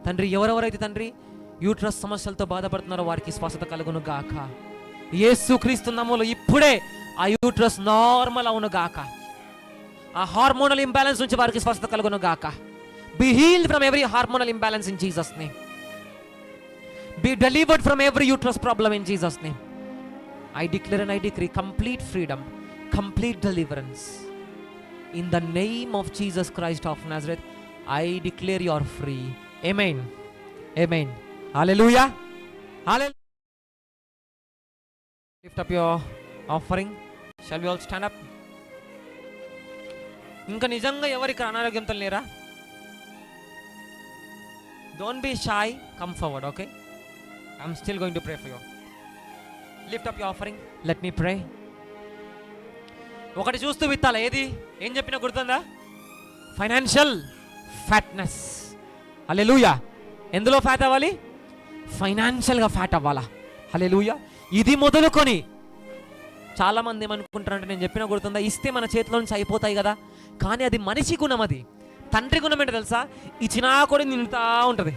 తండ్రి, ఎవరెవరైతే తండ్రి uterus సమస్యలతో బాధపడుతున్నారో వారికి స్వస్థత కలుగును గాక. యేసుక్రీస్తు నామములో ఇప్పుడే ఆ యూట్రస్ నార్మల్ అవును గాక. ఆ హార్మోనల్ ఇంబ్యాలెన్స్ నుంచి వారికి స్వస్థత కలుగును గాక. Be healed from every hormonal imbalance in Jesus name. Be delivered from every uterus problem in Jesus name. I declare and I decree complete freedom, complete deliverance. In the name of Jesus Christ of Nazareth, I declare you are free. Amen. Amen. Hallelujah. Hallelujah. Lift up your offering. Shall we all stand up? ఇంకా నిజంగా ఎవరికి అనారోగ్యంతో లేరా? Don't be shy. Come forward, okay? I'm still going to pray for you. Lift up your offering. Let me pray. ఒకటి చూస్తూ విత్తాల. ఏం చెప్పినా గుర్తుందా? Financial fatness. హల్లెలూయా. ఎందులో ఫ్యాట్ అవ్వాలి? ఫైనాన్షియల్గా ఫ్యాట్ అవ్వాలా? హల్లెలూయా. ఇది మొదలుకొని చాలామంది ఏమనుకుంటారంటే, నేను చెప్పినా గుర్తుందా, ఇస్తే మన చేతిలో నుంచి అయిపోతాయి కదా. కానీ అది మనిషి గుణం, అది తండ్రి గుణం ఏంటో తెలుసా? ఇచ్చినా కూడా నిండుతా ఉంటుంది.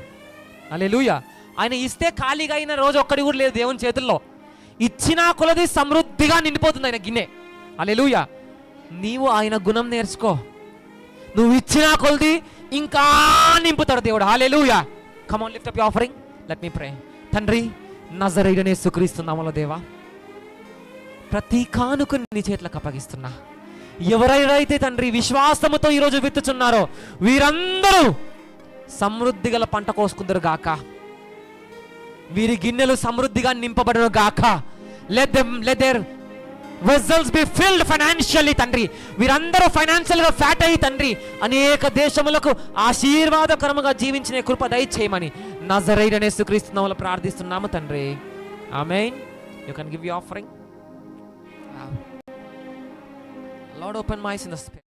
హల్లెలూయా. ఆయన ఇస్తే ఖాళీగా అయిన రోజు ఒక్కడి కూడా లేదు దేవుని చేతుల్లో. ఇచ్చినా కొలది సమృద్ధిగా నిండిపోతుంది ఆయన గిన్నె. హల్లెలూయా. నీవు ఆయన గుణం నేర్చుకో. నువ్వు ఇచ్చినా కొలది ఇంకా నింపుతాడు దేవుడు. Hallelujah. Come on, lift up your offering. Let me pray. తండ్రి, నజరేయుడైన యేసుక్రీస్తు నామములో దేవా, ప్రతి కానుకని నీ చేతులకు అప్పగిస్తున్నా. ఎవరైతే తండ్రి విశ్వాసముతో ఈరోజు విత్తుచున్నారో వీరందరూ సమృద్ధి గల పంట కోసుకుందరు గాక. వీరి గిన్నెలు సమృద్ధిగా నింపబడును గాక. let their vessels be filled financially తండ్రి. వీరందరూ ఫైనాన్షియల్ గా ఫ్యాట్ అయ్యి తండ్రి అనేక దేశములకు ఆశీర్వాదకరముగా జీవించిన కృప దయచేయమని నజరేయుడైన యేసుక్రీస్తు నామములో ప్రార్థిస్తున్నాము తండ్రి. ఆమేన్. You can give your offering. Lord, open my eyes in the spirit.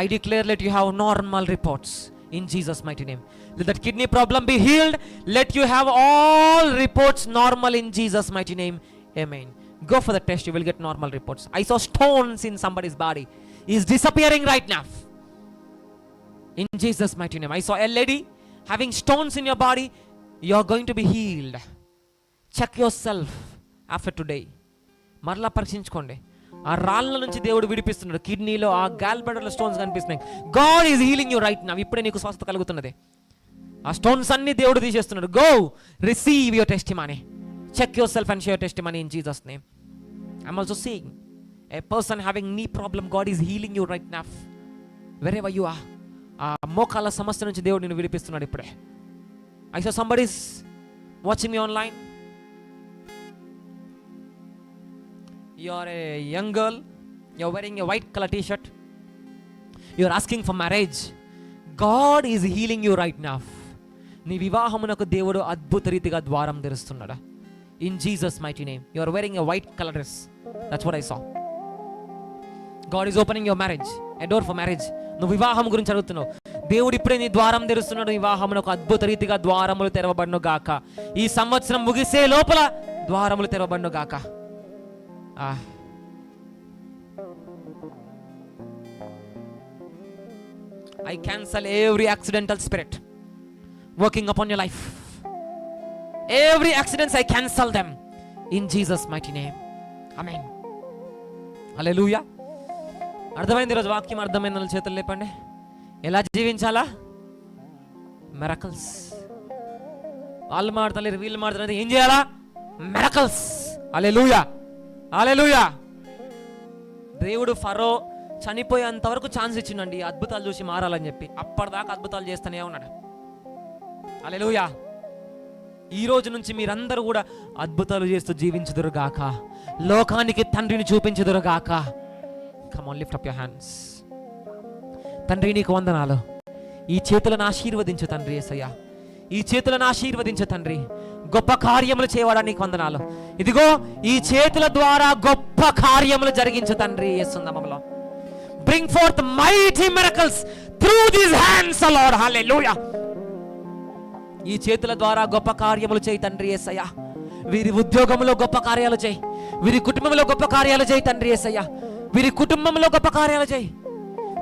I declare, let you have normal reports in Jesus' mighty name. Let that kidney problem be healed. Let you have all reports normal in Jesus' mighty name. Amen. Go for the test, you will get normal reports. I saw stones in somebody's body. Is disappearing right now. In Jesus' mighty name. I saw a lady having stones in your body. You are going to be healed. Check yourself after today. మరలా పరీక్షించుకోండి. ఆ రాళ్ళ నుంచి దేవుడు విడిపిస్తున్నాడు. కిడ్నీలో ఆ గాల్ బ్లాడర్లో స్టోన్స్ కనిపిస్తున్నాయి. God is healing you right now. ఇప్పుడే నీకు స్వస్థత కలుగుతున్నది. ఆ స్టోన్స్ అన్ని దేవుడు తీసేస్తున్నాడు. Go receive your testimony. Check yourself and share testimony in Jesus name. I'm also seeing a person having knee problem. God is healing you right now wherever you are. ఆ మోకాళ్ళ సమస్య నుంచి దేవుడు నిన్ను విడిపిస్తున్నాడు ఇప్పుడే. I saw somebody is watching me online. You are a young girl, you are wearing a white color t-shirt, you are asking for marriage. God is healing you right now. నీ వివాహమునకు దేవుడు అద్భుత రీతిగా ద్వారం తెరుస్తున్నాడు. In Jesus mighty name. You are wearing a white color dress. That's what I saw. God is opening your marriage, a door for marriage. నువ్వు వివాహం గురించి అడుగుతున్నావు. దేవుడు ఇప్పుడే నీ ద్వారం తెరుస్తున్నాడు. వివాహమునకు అద్భుత రీతిగా ద్వారములు తెరవబడును గాక. ఈ సంవత్సరం ముగిసే లోపల ద్వారములు తెరవబడును గాక. I cancel every accidental spirit working upon your life. Every accidents I cancel them in Jesus mighty name. Amen. Hallelujah. అర్థమైంది ఈరోజు వాక్యం? అర్థమైన చేతులు లేపండి. ఎలా జీవించాలా? మిరకల్స్. వాళ్ళు మాడతలేరు, వీళ్ళు మాడతలేరు, ఏం చేయాలా? మిరకల్స్. హల్లెలూయా. హల్లెలూయా. దేవుడు ఫరో చనిపోయేంత వరకు ఛాన్స్ ఇచ్చిండండి అద్భుతాలు చూసి మారాలని చెప్పి. అప్పటిదాకా అద్భుతాలు చేస్తూనే ఉన్నాడు. హల్లెలూయా. ఈ రోజు నుంచి మీరందరూ కూడా అద్భుతాలు చేస్తూ జీవించుదురుగాక. లోకానికి తండ్రిని చూపించుదురుగాక. Come on, lift up your hands. తండ్రి నీకు వందనాలు. ఈ చేతులను ఆశీర్వదించు తండ్రి యేసయ్యా. ఈ చేతులను ఆశీర్వదించు తండ్రి. గొప్ప కార్యములు చేయవాడా నీకు వందనాలు. ఇదిగో ఈ చేతుల ద్వారా గొప్ప కార్యములు జరిగించు తండ్రి యేసు నామములో. Bring forth mighty miracles through these hands, O Lord. Hallelujah. ఈ చేతుల ద్వారా గొప్ప కార్యములు చేయి తండ్రి యేసయ్యా. వీరి ఉద్యోగంలో గొప్ప కార్యాలు చేయి. వీరి కుటుంబంలో గొప్ప కార్యాలు చేయి తండ్రి యేసయ్యా. వీరి కుటుంబంలో గొప్ప కార్యాలు చేయి.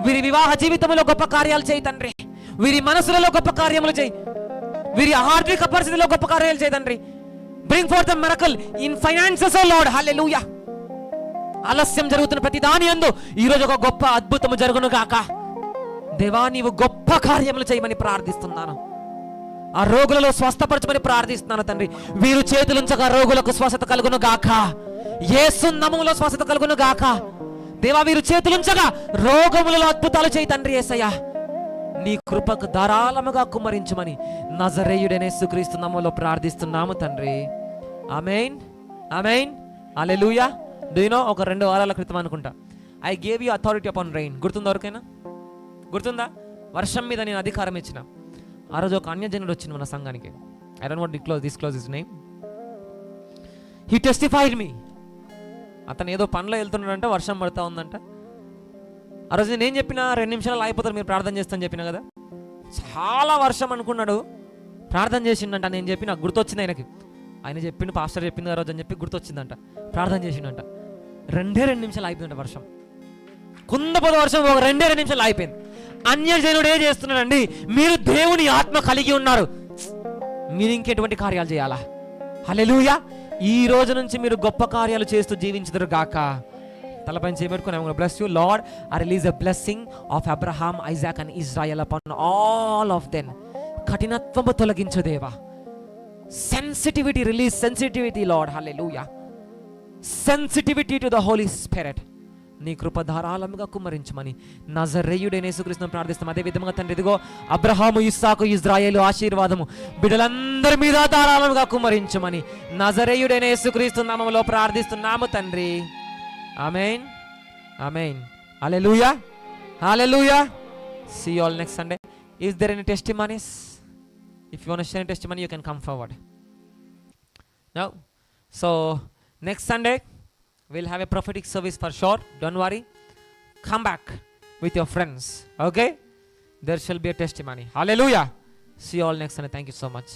వీరి వివాహ జీవితంలో గొప్ప కార్యాలు చేయి తండ్రి. వీరి మనసులలో గొప్ప కార్యములు చేయి. వీరి ఆర్థిక పరిస్థితిలో గొప్ప కార్యాలు చేయి తండ్రి. Bring forth the miracle in finances O Lord. Hallelujah. ఆలస్యం జరుగుతున్న ప్రతి దాని యందు ఈ రోజు ఒక గొప్ప అద్భుతము జరుగును గాక. దేవా, నీవు గొప్ప కార్యములు చేయమని ప్రార్థిస్తున్నాను. ఆ రోగులలో స్వస్థపరచమని ప్రార్థిస్తున్నాను తండ్రి. వీరు చేతులుంచగా రోగులకు స్వస్థత కలుగును గాక. యేసు నామములో స్వస్థత కలుగును గాక. దేవా, వీరు చేతులుంచగా రోగములలో అద్భుతాలు చేయి తండ్రి. యేసయ్యా, నీ కృపకు ధారాళముగా కుమ్మరించమని నజరేయుడైన యేసుక్రీస్తు నామములో ప్రార్థిస్తున్నాము తండ్రి. Amen, amen, hallelujah. Do you know, ఒక 2 వారాల క్రితం అనుకుంటా, I gave you authority upon rain. గుర్తుందా ఎవరికైనా? గుర్తుందా? వర్షం మీద నేను అధికారం ఇచ్చిన. ఆ రోజు ఒక అన్యజనుడు వచ్చింది మన సంఘానికి. I don't want disclose his name. He testified me. అతను ఏదో పనిలో వెళ్తున్నాడంట, వర్షం పడుతూ ఉందంట. ఆ రోజు నేను చెప్పిన 2 నిమిషాలు అయిపోతారు, మీరు ప్రార్థన చేస్తాను చెప్పిన కదా. చాలా వర్షం అనుకున్నాడు, ప్రార్థన చేసిండంట. నేను చెప్పి నాకు గుర్తొచ్చింది ఆయనకి. ఆయన చెప్పిండు, పాస్టర్ చెప్పింది ఆ రోజు అని చెప్పి గుర్తొచ్చిందంట. ప్రార్థన చేసిండంట. 2 నిమిషాలు అయిపోయిందంట వర్షం. కుందపోత వర్షం ఒక 2 నిమిషాలు అయిపోయింది. అన్యజనుడు ఏం చేస్తున్నాడండి? మీరు దేవుని ఆత్మ కలిగి ఉన్నారు, మీరు ఇంకెటువంటి కార్యాలు చేయాలా? హల్లెలూయా. ఈ రోజు నుంచి మీరు గొప్ప కార్యాలు చేస్తూ జీవించుదురు గాక. తలపైన చేపెట్టుకుని I bless you Lord. I release a blessing of Abraham, Isaac and Israel upon all of them. కఠినత్వము తొలగించు దేవా. Sensitivity release, sensitivity Lord. Hallelujah. Sensitivity to the Holy Spirit. నీ కృప ధారాళముగా కుమ్మరించమని నజరేయుడైన యేసుక్రీస్తును ప్రార్థిస్తాం. అదే విధంగా తండ్రి, ఇదిగో అబ్రహాము, ఇస్సాకు, ఇజ్రాయేలు ఆశీర్వాదము బిడ్డలందరి మీద ధారాళముగా కుమ్మరించమని నజరేయుడైన యేసుక్రీస్తు నామములో ప్రార్థిస్తున్నాము తండ్రి. Amen, amen, hallelujah, hallelujah. See you all next Sunday. Is there any testimonies? If you want to share a testimony, you can come forward. No? So next Sunday we'll have a prophetic service for sure. Don't worry. Come back with your friends. Okay? There shall be a testimony. Hallelujah. See you all next Sunday. Thank you so much.